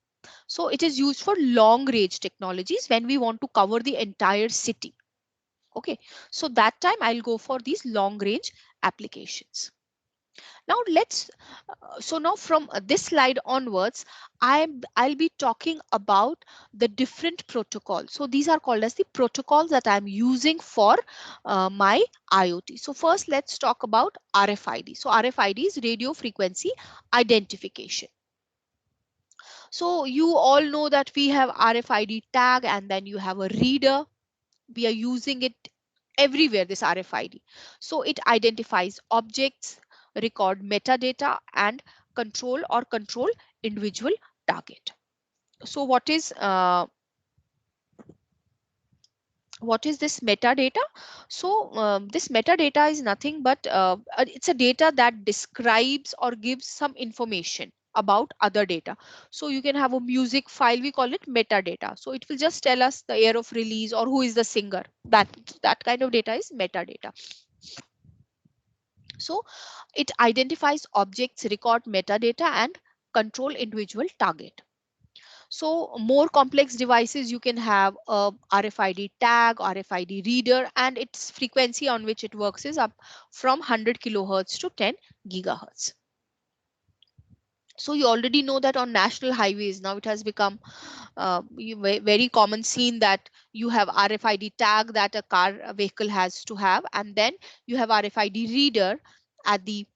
so it is used for long range technologies when we want to cover the entire city. Okay, so that time I'll go for these long range applications. Now so now from this slide onwards, I'll be talking about the different protocols. So these are called as the protocols that I'm using for my IoT. So first let's talk about RFID. So RFID is radio frequency identification. So you all know that we have RFID tag and then you have a reader. We are using it everywhere, this RFID. So it identifies objects, record metadata and control individual target. So what is this metadata? So this metadata is nothing but it's a data that describes or gives some information about other data. So you can have a music file, we call it metadata. So it will just tell us the year of release or who is the singer. That kind of data is metadata. So it identifies objects, record metadata, and control individual target. So more complex devices, you can have a RFID tag, RFID reader, and its frequency on which it works is up from 100 kilohertz to 10 gigahertz. So you already know that on national highways now it has become very common scene that you have RFID tag that a vehicle has to have, and then you have RFID reader at the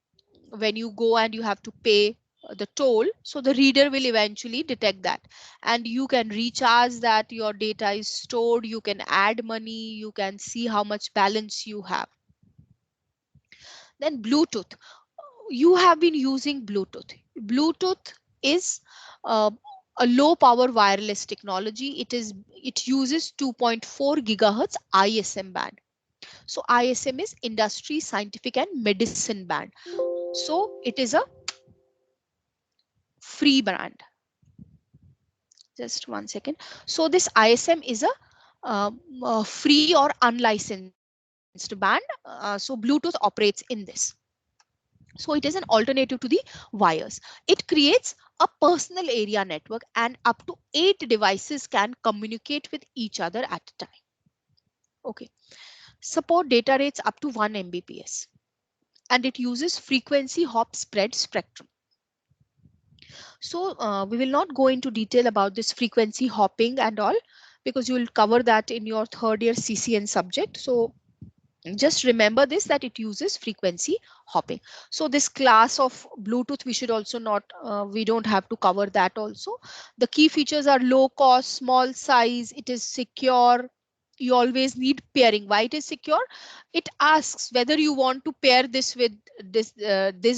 when you go and you have to pay the toll. So the reader will eventually detect that, and you can recharge that, your data is stored, you can add money, you can see how much balance you have. Then Bluetooth, you have been using Bluetooth is uh, a low power wireless technology. It uses 2.4 gigahertz ISM band. So ISM is industry, scientific, and medicine band. So it is a free band. Just 1 second. So this ISM is a free or unlicensed band. So Bluetooth operates in this. So it is an alternative to the wires. It creates a personal area network, and up to 8 devices can communicate with each other at a time. Okay. Support data rates up to 1 Mbps. And it uses frequency hop spread spectrum. So we will not go into detail about this frequency hopping and all, because you will cover that in your third year CCN subject. So just remember this, that it uses frequency hopping. So this class of Bluetooth, we should also not, we don't have to cover that also. The key features are low cost, small size, it is secure. You always need pairing. Why it is secure? It asks whether you want to pair this with this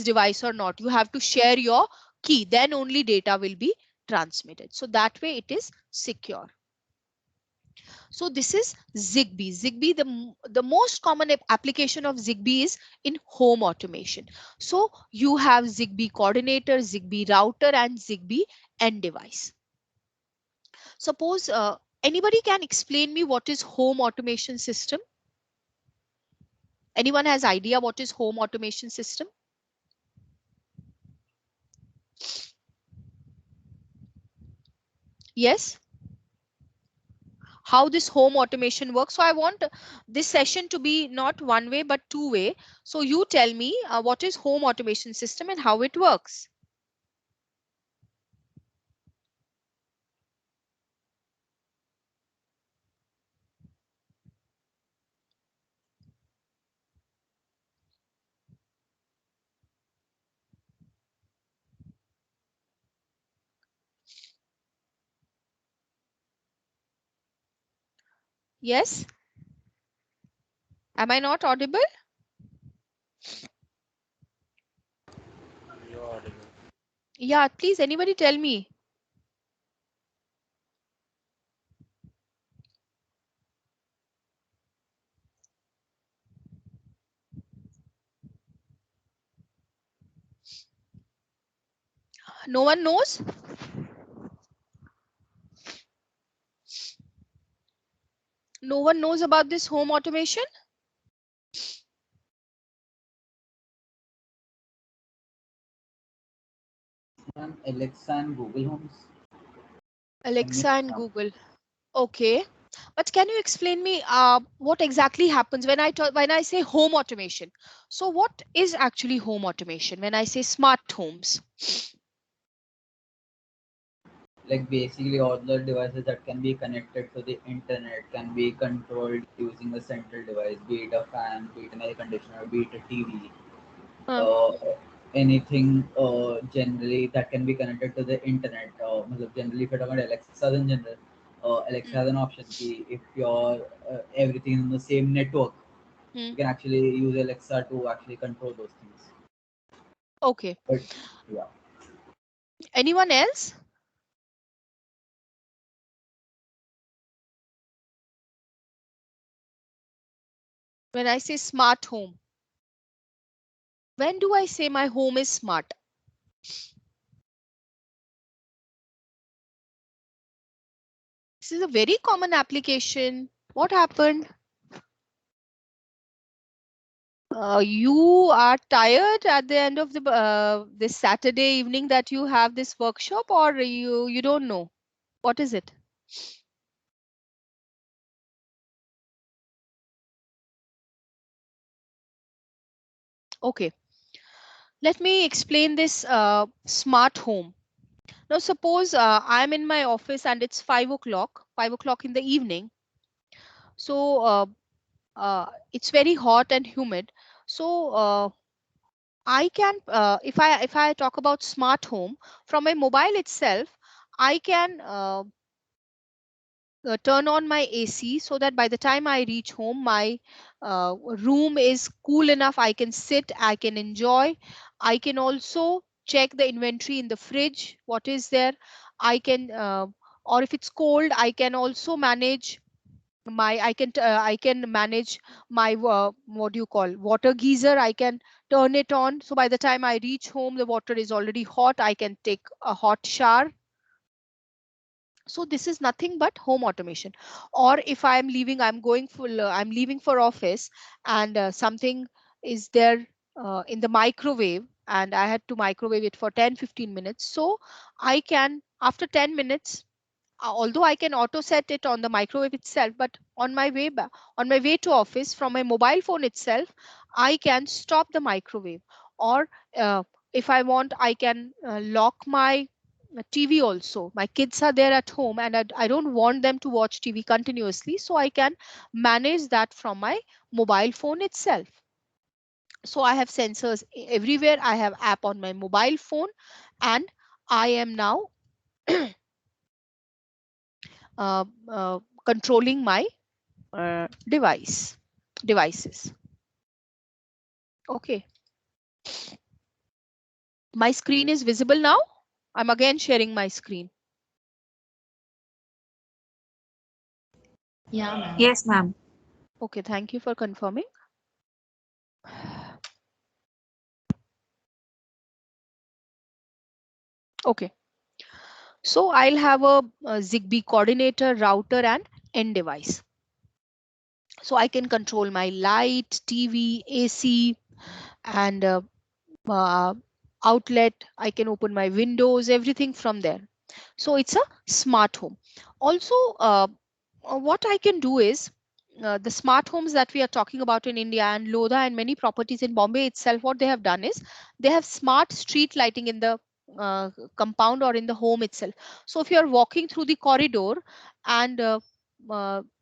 device or not. You have to share your key, then only data will be transmitted. So that way it is secure. So this is Zigbee. Zigbee, the most common application of Zigbee is in home automation. So you have Zigbee coordinator, Zigbee router, and Zigbee end device. Suppose anybody can explain me what is home automation system? Anyone has idea what is home automation system? Yes. How this home automation works. So I want this session to be not one way but two way. So you tell me what is home automation system and how it works. Yes. Am I not audible? You're audible. Yeah, please, anybody tell me. No one knows? No one knows about this home automation? Alexa and Google Homes. Alexa and Google. Okay. But can you explain me what exactly happens when I say home automation? So what is actually home automation when I say smart homes? Like basically all the devices that can be connected to the internet can be controlled using a central device, be it a fan, be it an air conditioner, be it a TV. Uh, Uh, Anything generally that can be connected to the internet. Generally, if you're talking about Alexa in general, Alexa hmm, has an option key. If you're everything in the same network, hmm. you can actually use Alexa to actually control those things. Okay. But yeah. Anyone else? When I say smart home, when do I say my home is smart? This is a very common application. What happened? You are tired at the end of the this Saturday evening that you have this workshop, or you don't know? What is it? Okay, let me explain this smart home. Now, suppose I'm in my office and it's 5 o'clock in the evening. So it's very hot and humid. So I can, if I talk about smart home from my mobile itself, I can turn on my AC so that by the time I reach home, my room is cool enough. I can sit, I can enjoy. I can also check the inventory in the fridge, what is there. I can, or if it's cold, I can also manage I can manage my what do you call water geyser. I can turn it on. So by the time I reach home, the water is already hot. I can take a hot shower. So this is nothing but home automation. Or if I'm leaving, I'm leaving for office, and something is there in the microwave, and I had to microwave it for 10-15 minutes. So I can, after 10 minutes, although I can auto set it on the microwave itself, but on my way back, on my way to office from my mobile phone itself, I can stop the microwave. Or if I want, I can lock my TV also. My kids are there at home, and I don't want them to watch TV continuously, so I can manage that from my mobile phone itself. So I have sensors everywhere. I have app on my mobile phone, and I am now uh, controlling my devices. Okay, my screen is visible now. I'm again sharing my screen. Yeah, ma'am. Yes, ma'am. Okay, thank you for confirming. Okay, so I'll have a Zigbee coordinator, router, and end device. So I can control my light, TV, AC, and uh, outlet. I can open my windows, everything from there. So it's a smart home. Also, what I can do is, the smart homes that we are talking about in India and Lodha and many properties in Bombay itself, what they have done is they have smart street lighting in the compound or in the home itself. So if you are walking through the corridor, and uh,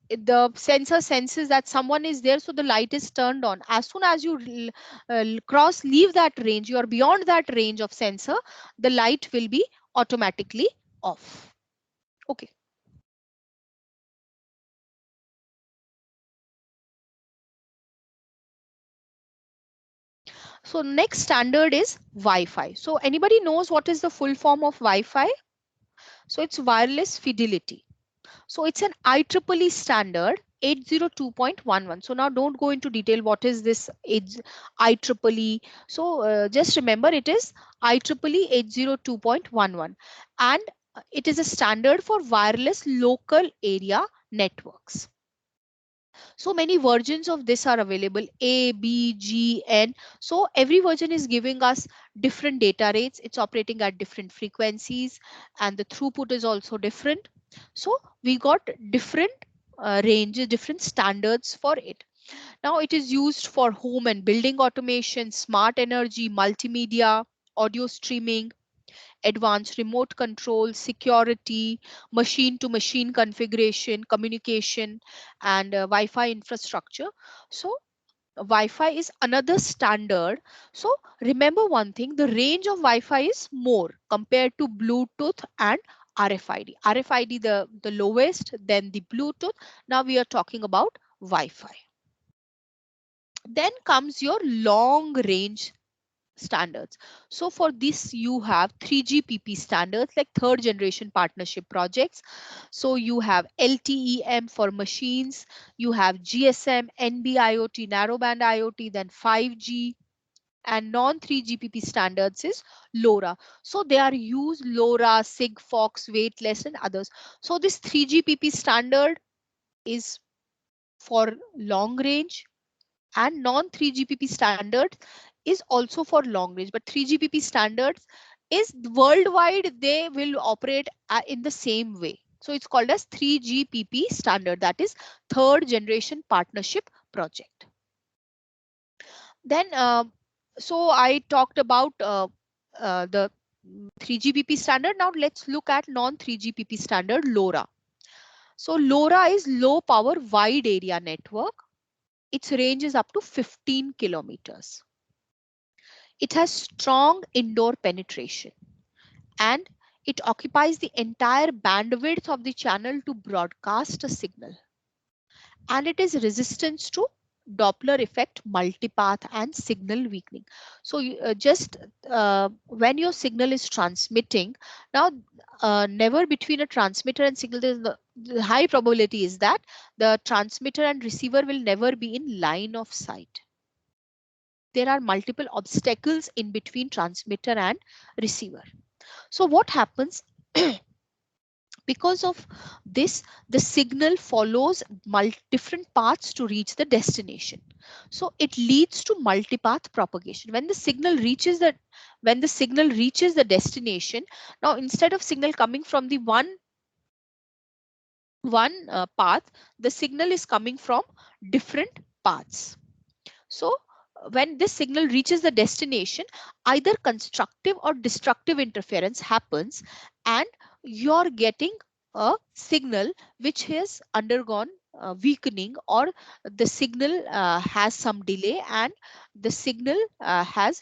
the sensor senses that someone is there, so the light is turned on. As soon as you leave that range, you are beyond that range of sensor, the light will be automatically off. Okay. So next standard is Wi-Fi. So anybody knows what is the full form of Wi-Fi? So it's wireless fidelity. So it's an IEEE standard 802.11. So now don't go into detail what is this IEEE. So just remember it is IEEE 802.11, and it is a standard for wireless local area networks. So many versions of this are available: A, B, G, N. So every version is giving us different data rates. It's operating at different frequencies, and the throughput is also different. So we got different ranges, different standards for it. Now it is used for home and building automation, smart energy, multimedia, audio streaming, advanced remote control, security, machine to machine configuration, communication, and Wi-Fi infrastructure. So Wi-Fi is another standard. So remember one thing, the range of Wi-Fi is more compared to Bluetooth and RFID. RFID the lowest, then the Bluetooth. Now we are talking about Wi-Fi. Then comes your long range standards. So for this you have 3GPP standards, like third generation partnership projects. So you have LTE-M for machines, you have GSM, NB-IoT, narrowband IoT, then 5G, and non 3GPP standards is LoRa. So they are used LoRa, Sigfox, Weightless, and others. So this 3GPP standard is for long range, and non-3GPP standard is also for long range, but 3GPP standards is worldwide, they will operate in the same way. So it's called as 3GPP standard, that is third generation partnership project. Then so I talked about the 3GPP standard. Now let's look at non-3GPP standard, LoRa. So LoRa is low power wide area network. Its range is up to 15 kilometers. It has strong indoor penetration and it occupies the entire bandwidth of the channel to broadcast a signal. And it is resistant to Doppler effect, multipath and signal weakening. So just when your signal is transmitting, now never between a transmitter and signal, the high probability is that the transmitter and receiver will never be in line of sight. There are multiple obstacles in between transmitter and receiver. So what happens? Because of this, the signal follows different paths to reach the destination. So it leads to multipath propagation. When the signal reaches the destination, now instead of signal coming from the one path, the signal is coming from different paths. So when this signal reaches the destination, either constructive or destructive interference happens and you're getting a signal which has undergone weakening, or the signal has some delay and the signal has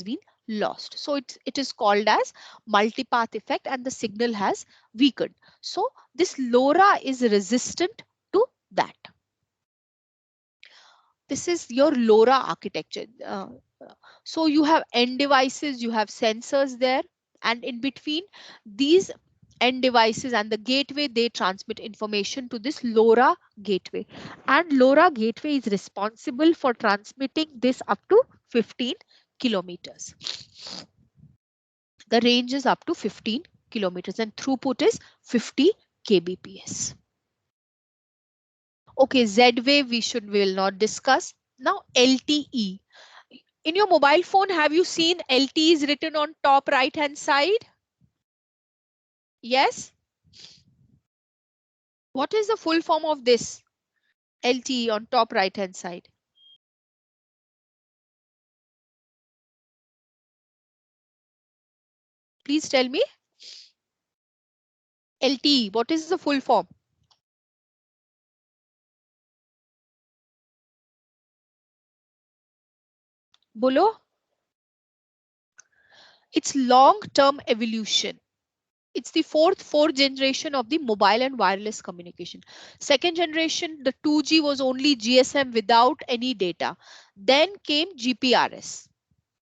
been lost. So it is called as multipath effect and the signal has weakened. So this LoRa is resistant to that. This is your LoRa architecture. So you have end devices, you have sensors there, and in between these end devices and the gateway, they transmit information to this LoRa gateway. And LoRa gateway is responsible for transmitting this up to 15 kilometers. The range is up to 15 kilometers and throughput is 50 kbps. Okay, Z-Wave we will not discuss. Now LTE. In your mobile phone, have you seen LTE is written on top right hand side? Yes. What is the full form of this LTE on top right hand side? Please tell me. LTE, what is the full form? Bolo? It's long-term evolution. It's the fourth generation of the mobile and wireless communication. Second generation, the 2G was only GSM without any data. Then came GPRS.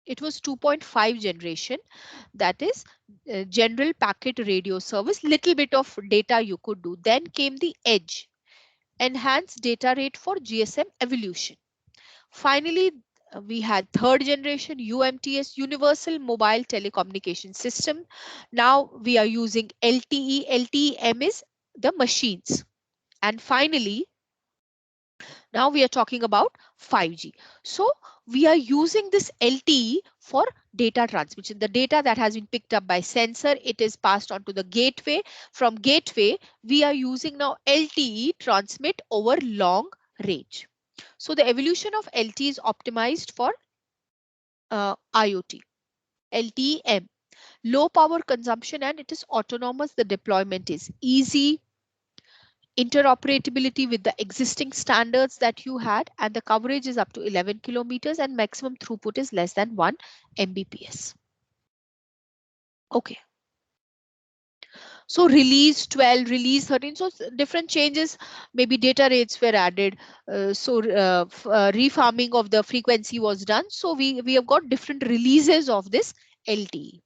It was 2.5 generation, that is general packet radio service, little bit of data you could do. Then came the edge, enhanced data rate for GSM evolution. Finally, we had third generation UMTS, universal mobile telecommunication system. Now we are using LTE. LTE-M is the machines. And finally, now we are talking about 5G. So we are using this LTE for data transmission. The data that has been picked up by sensor, it is passed on to the gateway. From gateway, we are using now LTE transmit over long range. So the evolution of LTE is optimized for IoT. LTE-M, low power consumption and it is autonomous. The deployment is easy. Interoperability with the existing standards that you had, and the coverage is up to 11 kilometers and maximum throughput is less than 1 Mbps. Okay. So release 12, release 13, so different changes, maybe data rates were added. Refarming of the frequency was done. So we have got different releases of this LTE.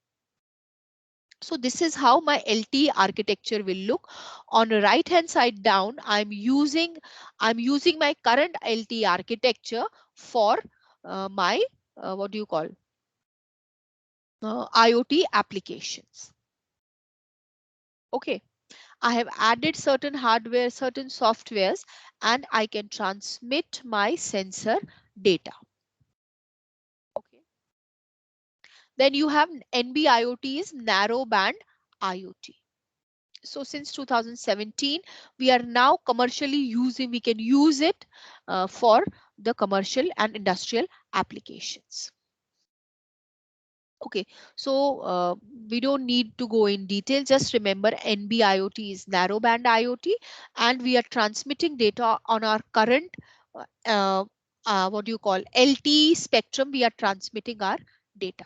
So this is how my LTE architecture will look. On the right hand side down, I'm using my current LTE architecture for my what do you call IoT applications. Okay, I have added certain hardware, certain softwares, and I can transmit my sensor data. Okay. Then you have NB-IoT is narrowband IoT. So since 2017, we are now commercially using, we can use it for the commercial and industrial applications. Okay, so we don't need to go in detail. Just remember NB-IoT is narrowband IoT, and we are transmitting data on our current, what do you call, LTE spectrum. We are transmitting our data.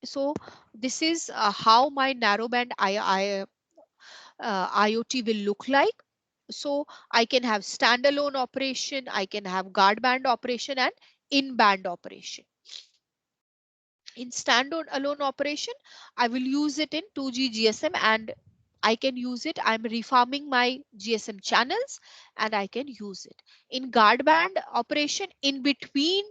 So this is how my narrowband IoT will look like. So I can have standalone operation, I can have guard band operation and in-band operation. In standalone operation, I will use it in 2G GSM, and I can use it. I'm refarming my GSM channels and I can use it. In guard band operation, in between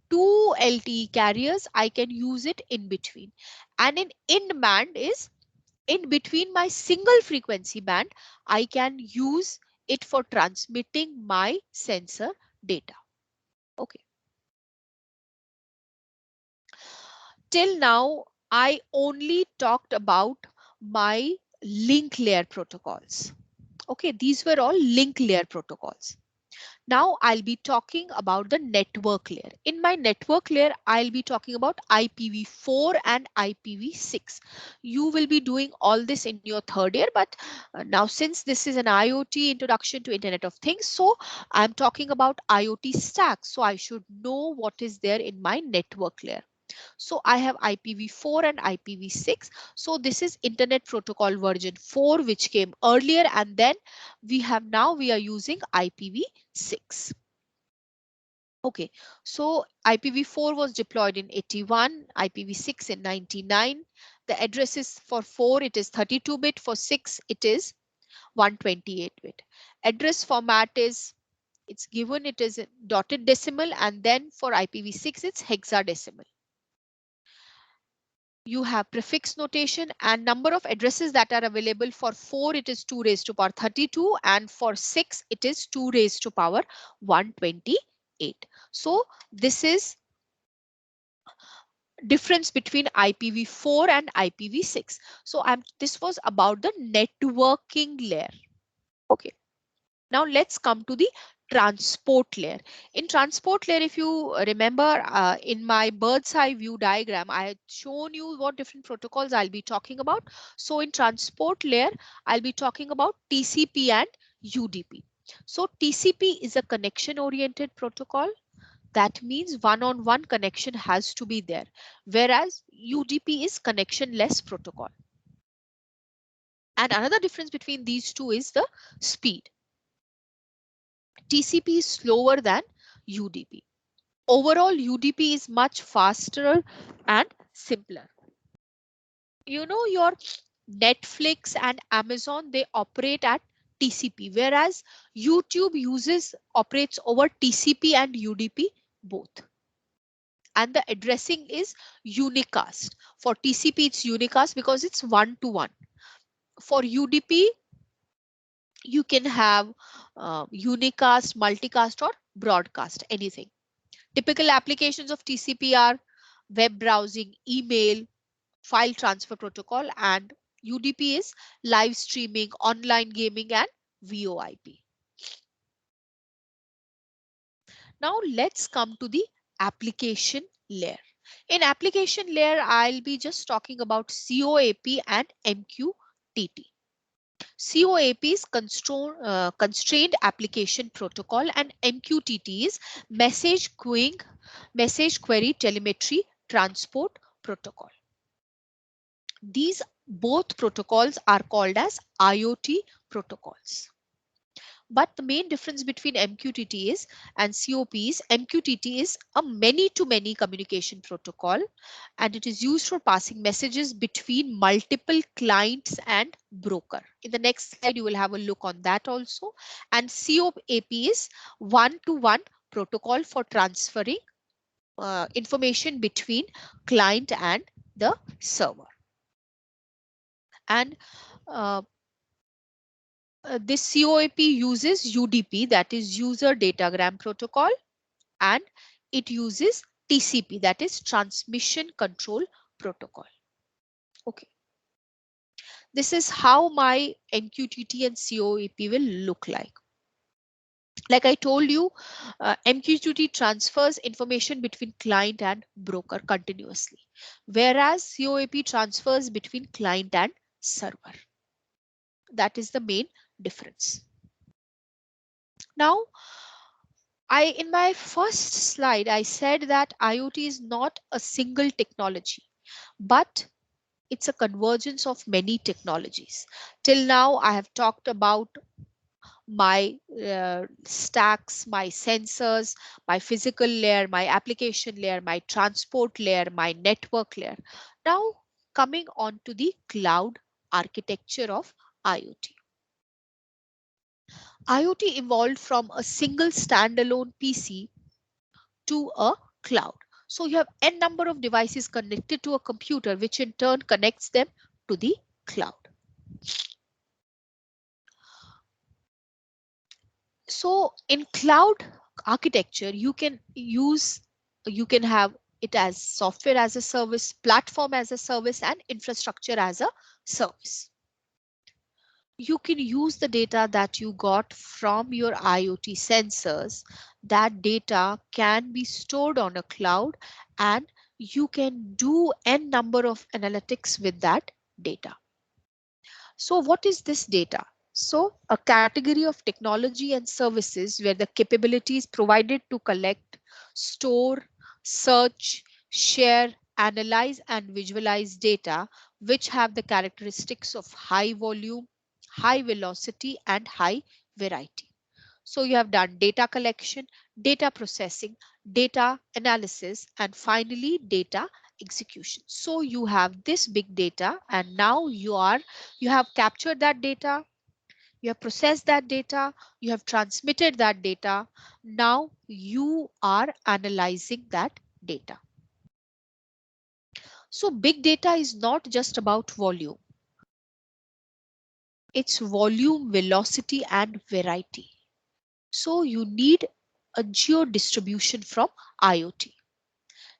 two LTE carriers, I can use it in between. And in band is in between my single frequency band, I can use it for transmitting my sensor data. Okay. Till now, I only talked about my link layer protocols. Okay, these were all link layer protocols. Now I'll be talking about the network layer. In my network layer, I'll be talking about IPv4 and IPv6. You will be doing all this in your third year, but now since this is an IoT introduction to Internet of Things, so I'm talking about IoT stack. So I should know what is there in my network layer. So I have IPv4 and IPv6. So this is Internet Protocol version 4, which came earlier, and then we are using IPv6. Okay, so IPv4 was deployed in 81, IPv6 in 99. The addresses for 4, it is 32-bit, for 6 it is 128-bit. Address format is, it's given, it is dotted decimal, and then for IPv6 it's hexadecimal. You have prefix notation, and number of addresses that are available. For 4 it is 2 raised to power 32, and for 6 it is 2 raised to power 128. So this is difference between IPv4 and IPv6. So this was about the networking layer. Okay. Now let's come to the transport layer. In transport layer, if you remember, in my bird's eye view diagram, I had shown you what different protocols I'll be talking about. So in transport layer, I'll be talking about TCP and UDP. So TCP is a connection oriented protocol. That means one-on-one connection has to be there, whereas UDP is connectionless protocol. And another difference between these two is the speed. TCP is slower than UDP. Overall, UDP is much faster and simpler. You know, your Netflix and Amazon, they operate at TCP, whereas YouTube operates over TCP and UDP both. And the addressing is unicast. For TCP, it's unicast because it's one-to-one. For UDP, you can have unicast, multicast, or broadcast, anything. Typical applications of TCP are web browsing, email, file transfer protocol, and UDP is live streaming, online gaming, and VoIP. Now let's come to the application layer. In application layer, I'll be just talking about COAP and MQTT. COAP is constrained application protocol, and MQTT is message query telemetry transport protocol. These both protocols are called as IoT protocols. But the main difference between MQTT and COAP is MQTT is a many-to-many communication protocol, and it is used for passing messages between multiple clients and broker. In the next slide, you will have a look on that also. And COAP is one-to-one protocol for transferring information between client and the server. And this COAP uses UDP, that is User Datagram Protocol, and it uses TCP, that is Transmission Control Protocol. Okay. This is how my MQTT and COAP will look like. Like I told you, MQTT transfers information between client and broker continuously, whereas COAP transfers between client and server. That is the main difference. Now, in my first slide, I said that IoT is not a single technology, but it's a convergence of many technologies. Till now, I have talked about my stacks, my sensors, my physical layer, my application layer, my transport layer, my network layer. Now coming on to the cloud architecture of IoT. IoT evolved from a single standalone PC to a cloud. So you have n number of devices connected to a computer, which in turn connects them to the cloud. So in cloud architecture, you can have it as software as a service, platform as a service, and infrastructure as a service. You can use the data that you got from your IoT sensors. That data can be stored on a cloud, and you can do n number of analytics with that data. So what is this data? So a category of technology and services where the capabilities provided to collect, store, search, share, analyze, and visualize data, which have the characteristics of high volume, high velocity, and high variety. So you have done data collection, data processing, data analysis, and finally data execution. So you have this big data, and now you have captured that data, you have processed that data, you have transmitted that data. Now you are analyzing that data. So big data is not just about volume. It's volume, velocity, and variety. So you need a geo distribution from IoT.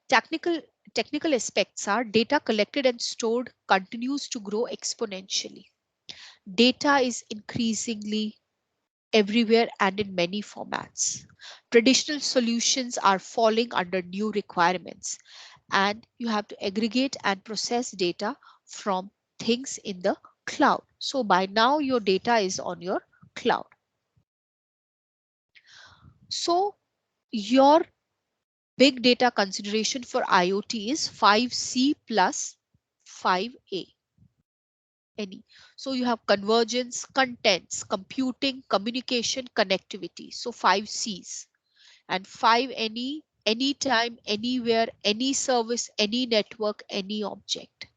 Technical aspects are data collected and stored continues to grow exponentially. Data is increasingly everywhere and in many formats. Traditional solutions are falling under new requirements, and you have to aggregate and process data from things in the cloud. So by now your data is on your cloud. So your big data consideration for IoT is 5C plus 5A. Any. So you have convergence, contents, computing, communication, connectivity. So 5 C's. And 5 any, anytime, anywhere, any service, any network, any object.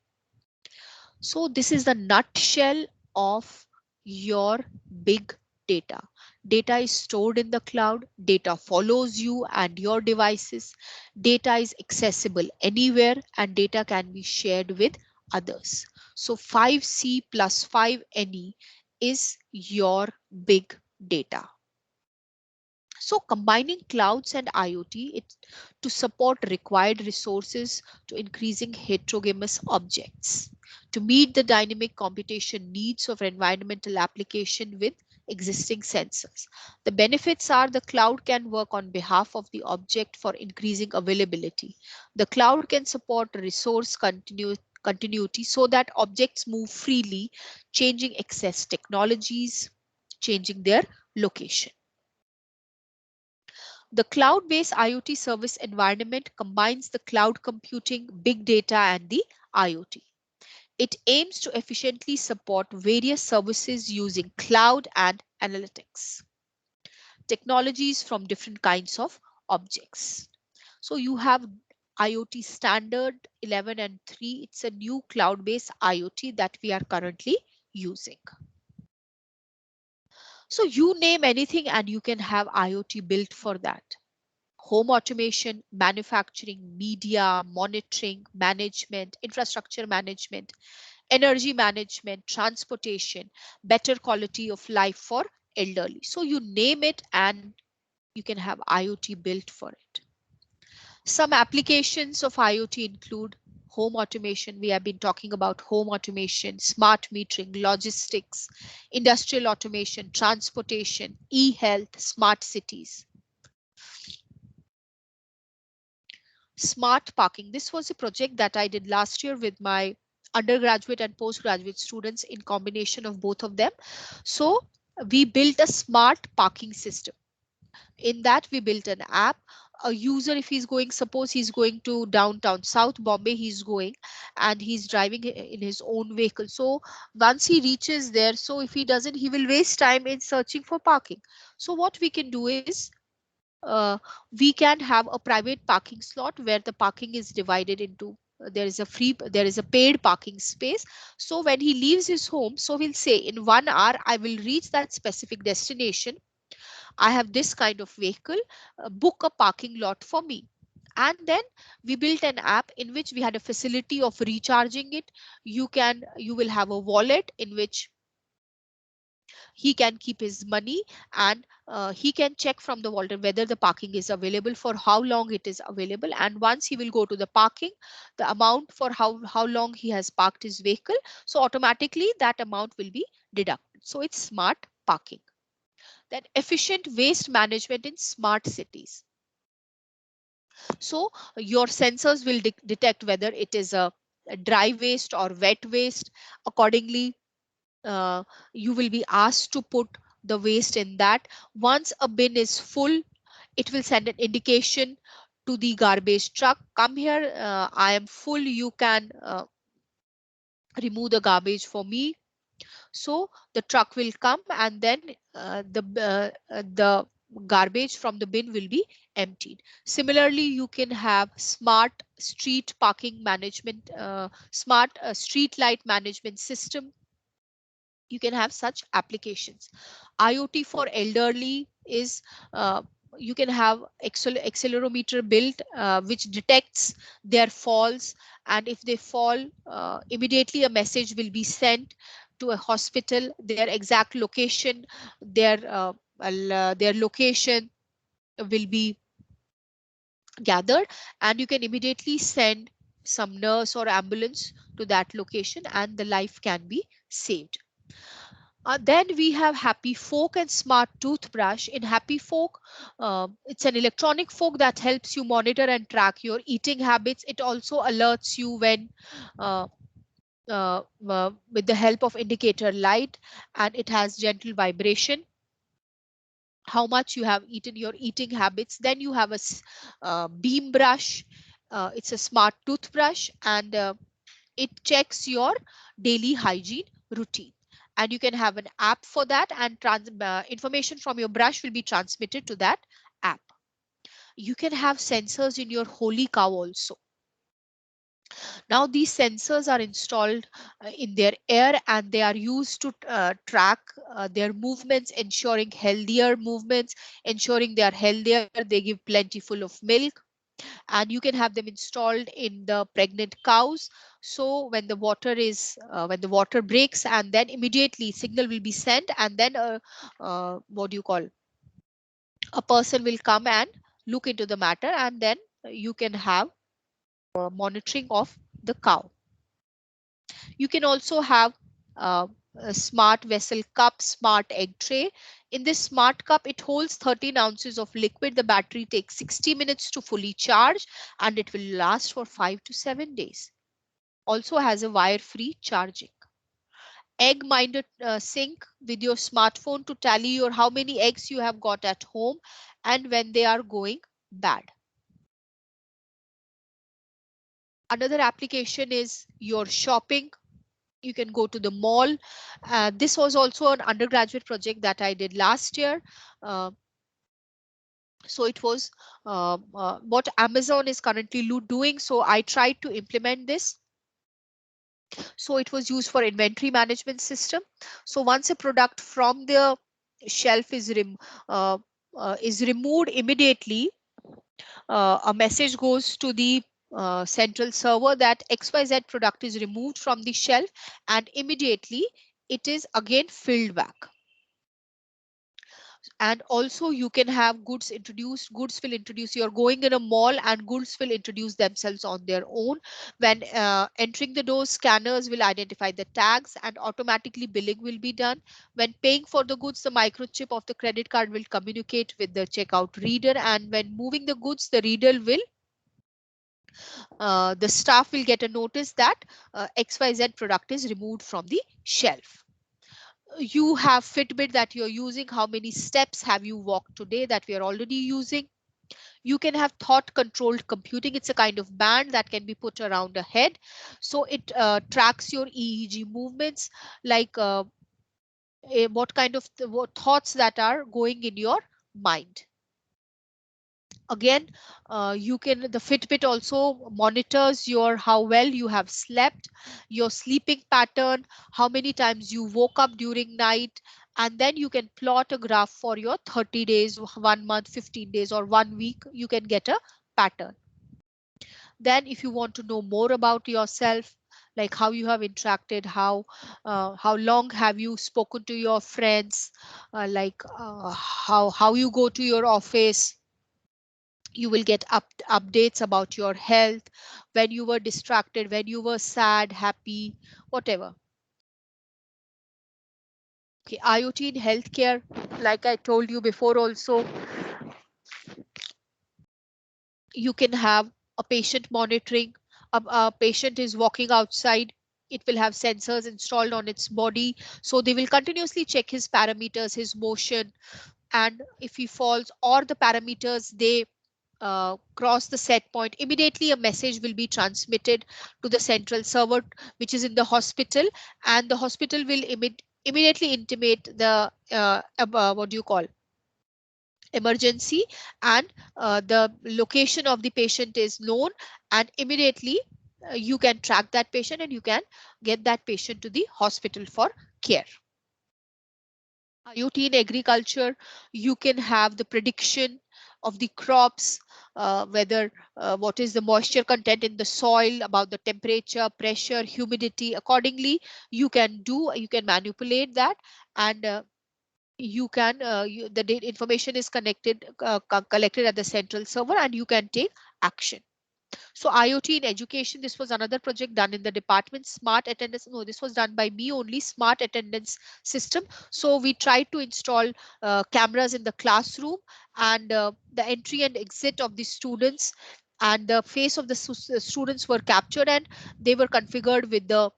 So this is the nutshell of your big data. Data is stored in the cloud. Data follows you and your devices. Data is accessible anywhere, and data can be shared with others. So 5C plus 5NE is your big data. So combining clouds and IoT to support required resources to increasing heterogeneous objects to meet the dynamic computation needs of environmental application with existing sensors. The benefits are the cloud can work on behalf of the object for increasing availability. The cloud can support resource continuity so that objects move freely, changing access technologies, changing their location. The cloud-based IoT service environment combines the cloud computing, big data, and the IoT. It aims to efficiently support various services using cloud and analytics technologies from different kinds of objects. So you have IoT standard 11 and 3. It's a new cloud-based IoT that we are currently using. So you name anything and you can have IoT built for that. Home automation, manufacturing, media, monitoring, management, infrastructure management, energy management, transportation, better quality of life for elderly. So you name it and you can have IoT built for it. Some applications of IoT include home automation. We have been talking about home automation, smart metering, logistics, industrial automation, transportation, e-health, smart cities. Smart parking. This was a project that I did last year with my undergraduate and postgraduate students in combination of both of them. So we built a smart parking system. In that we built an app. A user, if he's going, suppose he's going to downtown South Bombay, he's going and he's driving in his own vehicle. So once he reaches there, so if he doesn't, he will waste time in searching for parking. So what we can do is we can have a private parking slot where the parking is divided into there is a paid parking space. So when he leaves his home, so we'll say in 1 hour I will reach that specific destination. I have this kind of vehicle, book a parking lot for me. And then we built an app in which we had a facility of recharging it. You will have a wallet in which he can keep his money, and he can check from the wallet whether the parking is available, for how long it is available. And once he will go to the parking, the amount for how long he has parked his vehicle, so automatically that amount will be deducted. So it's smart parking. Then efficient waste management in smart cities. So your sensors will detect whether it is a dry waste or wet waste. Accordingly, you will be asked to put the waste in that. Once a bin is full, it will send an indication to the garbage truck. Come here, I am full, you can remove the garbage for me. So the truck will come, and then the garbage from the bin will be emptied. Similarly, you can have smart street parking management, smart street light management system. You can have such applications. IoT for elderly is you can have accelerometer built which detects their falls, and if they fall, immediately a message will be sent to a hospital, their exact location, their location will be gathered, and you can immediately send some nurse or ambulance to that location, and the life can be saved. Then we have Happy Fork and Smart Toothbrush. In Happy Fork, it's an electronic fork that helps you monitor and track your eating habits. It also alerts you when uh, with the help of indicator light, and it has gentle vibration how much you have eaten, your eating habits. Then you have a Beam Brush. It's a smart toothbrush, and it checks your daily hygiene routine, and you can have an app for that, and information from your brush will be transmitted to that app. You can have sensors in your Holy Cow also. Now these sensors are installed in their air, and they are used to track their movements, ensuring healthier movements, ensuring they are healthier, they give plentiful of milk. And you can have them installed in the pregnant cows. So when the water breaks, and then immediately signal will be sent, and then what do you call, a person will come and look into the matter, and then you can have monitoring of the cow. You can also have a smart vessel cup, smart egg tray. In this smart cup, it holds 13 ounces of liquid. The battery takes 60 minutes to fully charge, and it will last for 5 to 7 days. Also has a wire-free charging. Egg minder sync with your smartphone to tally your how many eggs you have got at home and when they are going bad. Another application is your shopping. You can go to the mall. This was also an undergraduate project that I did last year. So it was what Amazon is currently doing. So I tried to implement this. So it was used for inventory management system. So once a product from the shelf is removed, immediately a message goes to the central server that XYZ product is removed from the shelf, and immediately it is again filled back. And also you can have goods introduced. Goods will introduce, you're going in a mall and goods will introduce themselves on their own. When entering the door, scanners will identify the tags and automatically billing will be done. When paying for the goods, the microchip of the credit card will communicate with the checkout reader, and when moving the goods, the reader will the staff will get a notice that XYZ product is removed from the shelf. You have Fitbit that you're using. How many steps have you walked today that we are already using? You can have thought controlled computing. It's a kind of band that can be put around a head. So it tracks your EEG movements, like what kind of what thoughts that are going in your mind. Again, you can, the Fitbit also monitors your how well you have slept, your sleeping pattern, how many times you woke up during night, and then you can plot a graph for your 30 days, 1 month, 15 days, or 1 week. You can get a pattern. Then if you want to know more about yourself, like how you have interacted, how long have you spoken to your friends, how you go to your office, you will get updates about your health, when you were distracted, when you were sad, happy, whatever. Okay, IoT in healthcare, like I told you before also, you can have a patient monitoring. A patient is walking outside, it will have sensors installed on its body, so they will continuously check his parameters, his motion, and if he falls or the parameters they cross the set point, immediately a message will be transmitted to the central server which is in the hospital, and the hospital will immediately intimate the what do you call, emergency, and the location of the patient is known, and immediately you can track that patient and you can get that patient to the hospital for care. IoT in agriculture, you can have the prediction of the crops, whether what is the moisture content in the soil, about the temperature, pressure, humidity. Accordingly, you can manipulate that, and you can the data information is collected at the central server, and you can take action. So IoT in education, this was another project done in the department. Smart attendance, no, this was done by me only. Smart attendance system. So we tried to install cameras in the classroom, and the entry and exit of the students and the face of the students were captured, and they were configured with the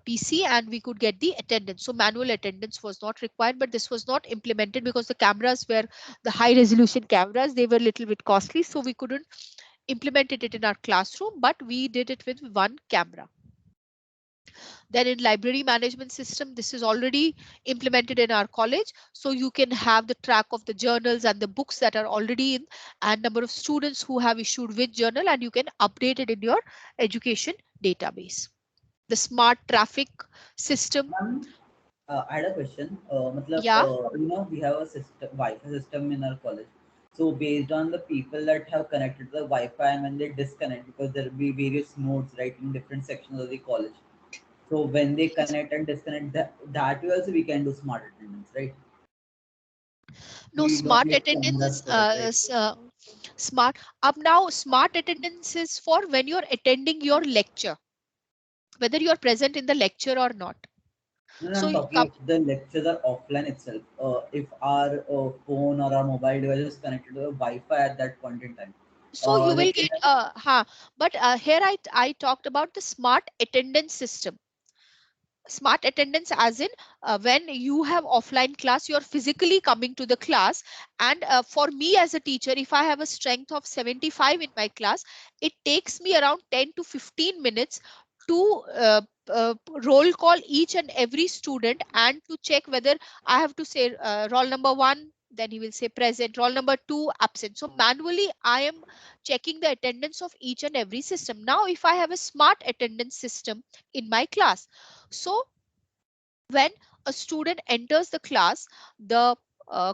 PC, and we could get the attendance. So manual attendance was not required, but this was not implemented because the cameras were the high resolution cameras. They were a little bit costly, so we couldn't implemented it in our classroom, but we did it with one camera. Then in library management system, this is already implemented in our college. So you can have the track of the journals and the books that are already in, and number of students who have issued which journal, and you can update it in your education database. The smart traffic system. I had a question. Yeah. We have a system, Wi-Fi system in our college. So based on the people that have connected to the Wi-Fi and when they disconnect, because there will be various nodes, right, in different sections of the college. So when they connect and disconnect, that way also we can do smart attendance, right? No, We don't smart need cameras attendance, for that, right? smart up now. Smart attendance is for when you're attending your lecture, whether you're present in the lecture or not. No, So I'm talking if the lectures are offline itself. If our phone or our mobile device is connected to the Wi-Fi at that point in time. so you will Like get but here I talked about the smart attendance system. Smart attendance as in when you have offline class, you're physically coming to the class, and for me as a teacher, if I have a strength of 75 in my class, it takes me around 10 to 15 minutes to roll call each and every student and to check whether I have to say roll number 1, then he will say present, roll number 2 absent. So manually I am checking the attendance of each and every system. Now if I have a smart attendance system in my class, so when a student enters the class, the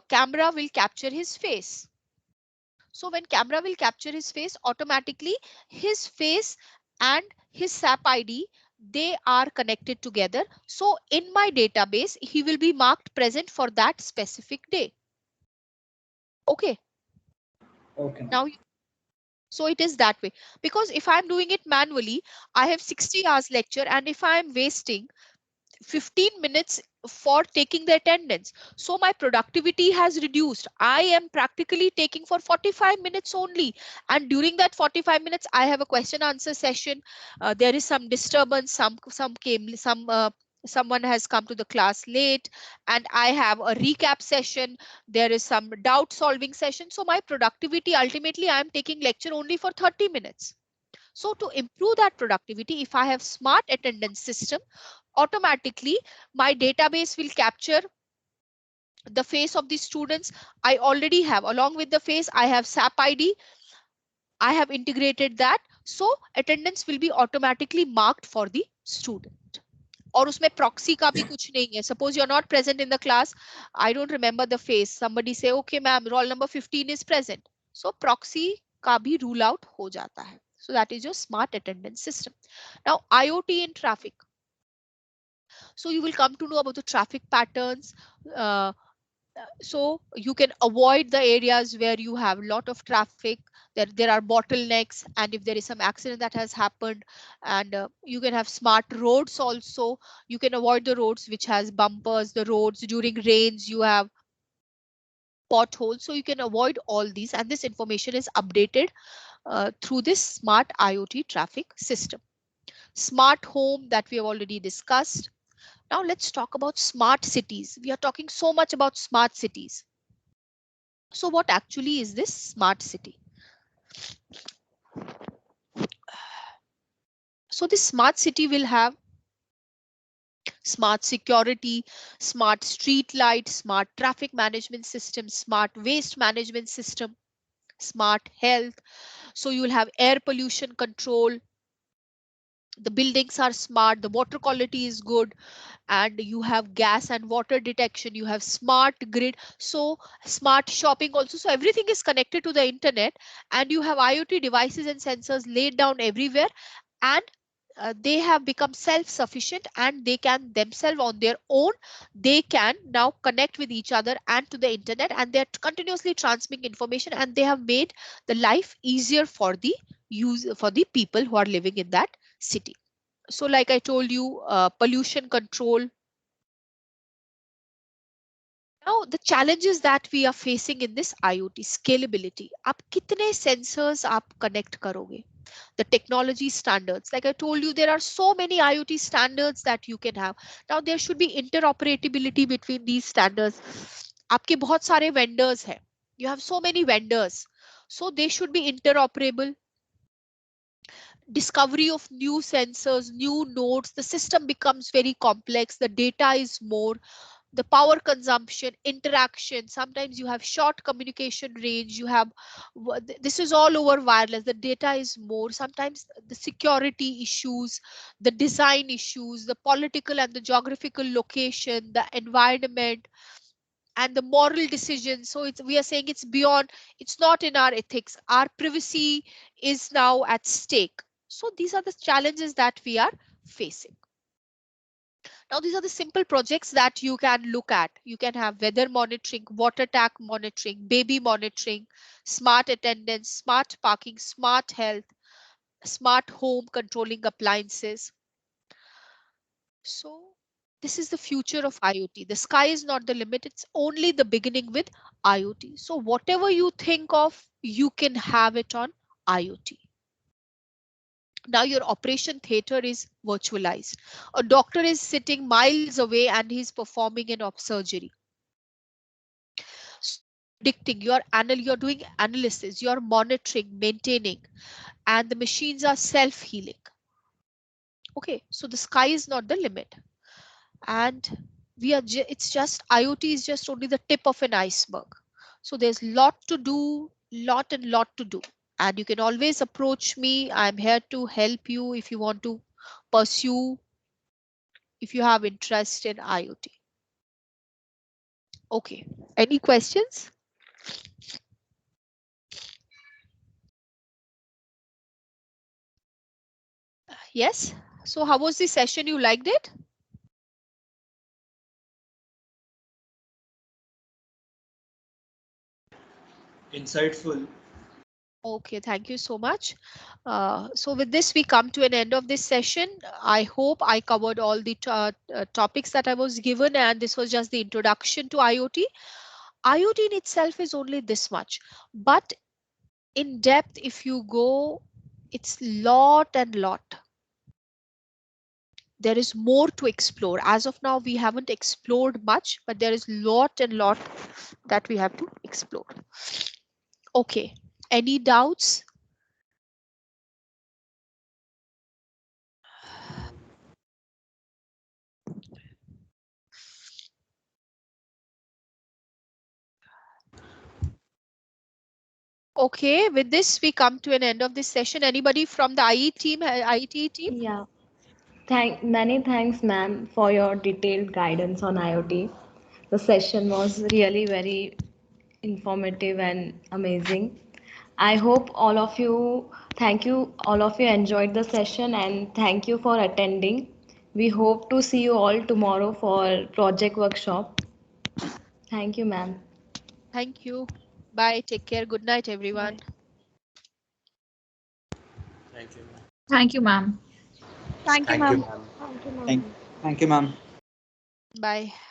camera will capture his face. So when camera will capture his face, automatically his face and his SAP ID, they are connected together. So in my database, he will be marked present for that specific day. Okay. Okay. Now, so it is that way, because if I'm doing it manually, I have 60 hours lecture, and if I'm wasting 15 minutes for taking the attendance, so my productivity has reduced. I am practically taking for 45 minutes only, and during that 45 minutes I have a question answer session. There is some disturbance, someone has come to the class late, and I have a recap session. There is some doubt solving session. So my productivity, ultimately I am taking lecture only for 30 minutes. So to improve that productivity, if I have smart attendance system, automatically my database will capture the face of the students. I already have, along with the face, I have SAP ID. I have integrated that. So attendance will be automatically marked for the student. और उसमें proxy का भी कुछ नहीं है. Suppose you're not present in the class, I don't remember the face. Somebody say, okay ma'am, roll number 15 is present. So proxy का भी rule out हो जाता है. So that is your smart attendance system. Now IoT in traffic. So you will come to know about the traffic patterns. So you can avoid the areas where you have a lot of traffic. There are bottlenecks, and if there is some accident that has happened, and you can have smart roads also. You can avoid the roads which has bumpers, the roads during rains you have potholes, so you can avoid all these, and this information is updated through this smart IoT traffic system. Smart home, that we have already discussed. Now let's talk about smart cities. We are talking so much about smart cities. So what actually is this smart city? So this smart city will have smart security, smart street light, smart traffic management system, smart waste management system, smart health. So you will have air pollution control. The buildings are smart, the water quality is good, and you have gas and water detection, you have smart grid, so smart shopping also. So everything is connected to the internet, and you have IoT devices and sensors laid down everywhere, and they have become self-sufficient, and they can themselves on their own, they can now connect with each other and to the internet, and they're continuously transmitting information, and they have made the life easier for the for the people who are living in that city. So like I told you, pollution control. Now the challenges that we are facing in this IoT scalability. आप कितने sensors आप connect करोगे? The technology standards, like I told you, there are so many IoT standards that you can have. Now there should be interoperability between these standards. आपके बहुत सारे vendors हैं. You have so many vendors, so they should be interoperable. Discovery of new sensors, new nodes, the system becomes very complex, the data is more, the power consumption, interaction, sometimes you have short communication range, you have, this is all over wireless, the data is more, sometimes the security issues, the design issues, the political and the geographical location, the environment, and the moral decisions. So we are saying it's beyond, it's not in our ethics, our privacy is now at stake. So these are the challenges that we are facing. Now these are the simple projects that you can look at. You can have weather monitoring, water tank monitoring, baby monitoring, smart attendance, smart parking, smart health, smart home controlling appliances. So this is the future of IoT. The sky is not the limit. It's only the beginning with IoT. So whatever you think of, you can have it on IoT. Now your operation theater is virtualized. A doctor is sitting miles away and he's performing an surgery. Predicting, you're doing analysis, you're monitoring, maintaining, and the machines are self-healing. Okay, so the sky is not the limit. And it's just, IoT is just only the tip of an iceberg. So there's lot to do, lot to do. And you can always approach me. I'm here to help you if you want to pursue, if you have interest in IoT. Okay, any questions? Yes. So how was the session? You liked it? insightful. Okay, thank you so much. So with this, we come to an end of this session. I hope I covered all the topics that I was given, and this was just the introduction to IoT. IoT in itself is only this much, but in depth, if you go, it's lot and lot. There is more to explore. As of now, we haven't explored much, but there is lot and lot that we have to explore. Okay, any doubts? Okay, with this, we come to an end of this session. Anybody from the IE team, IET team? Yeah. Many thanks, ma'am, for your detailed guidance on IoT. The session was really very informative and amazing. I hope thank you, all of you enjoyed the session and thank you for attending. We hope to see you all tomorrow for project workshop. Thank you, ma'am. Thank you. Bye. Take care. Good night, everyone. Bye. Thank you. Thank you, ma'am. Thank you, Thank you, ma'am. ma'am. Thank you, Thank, ma'am. thank you, ma'am. Bye.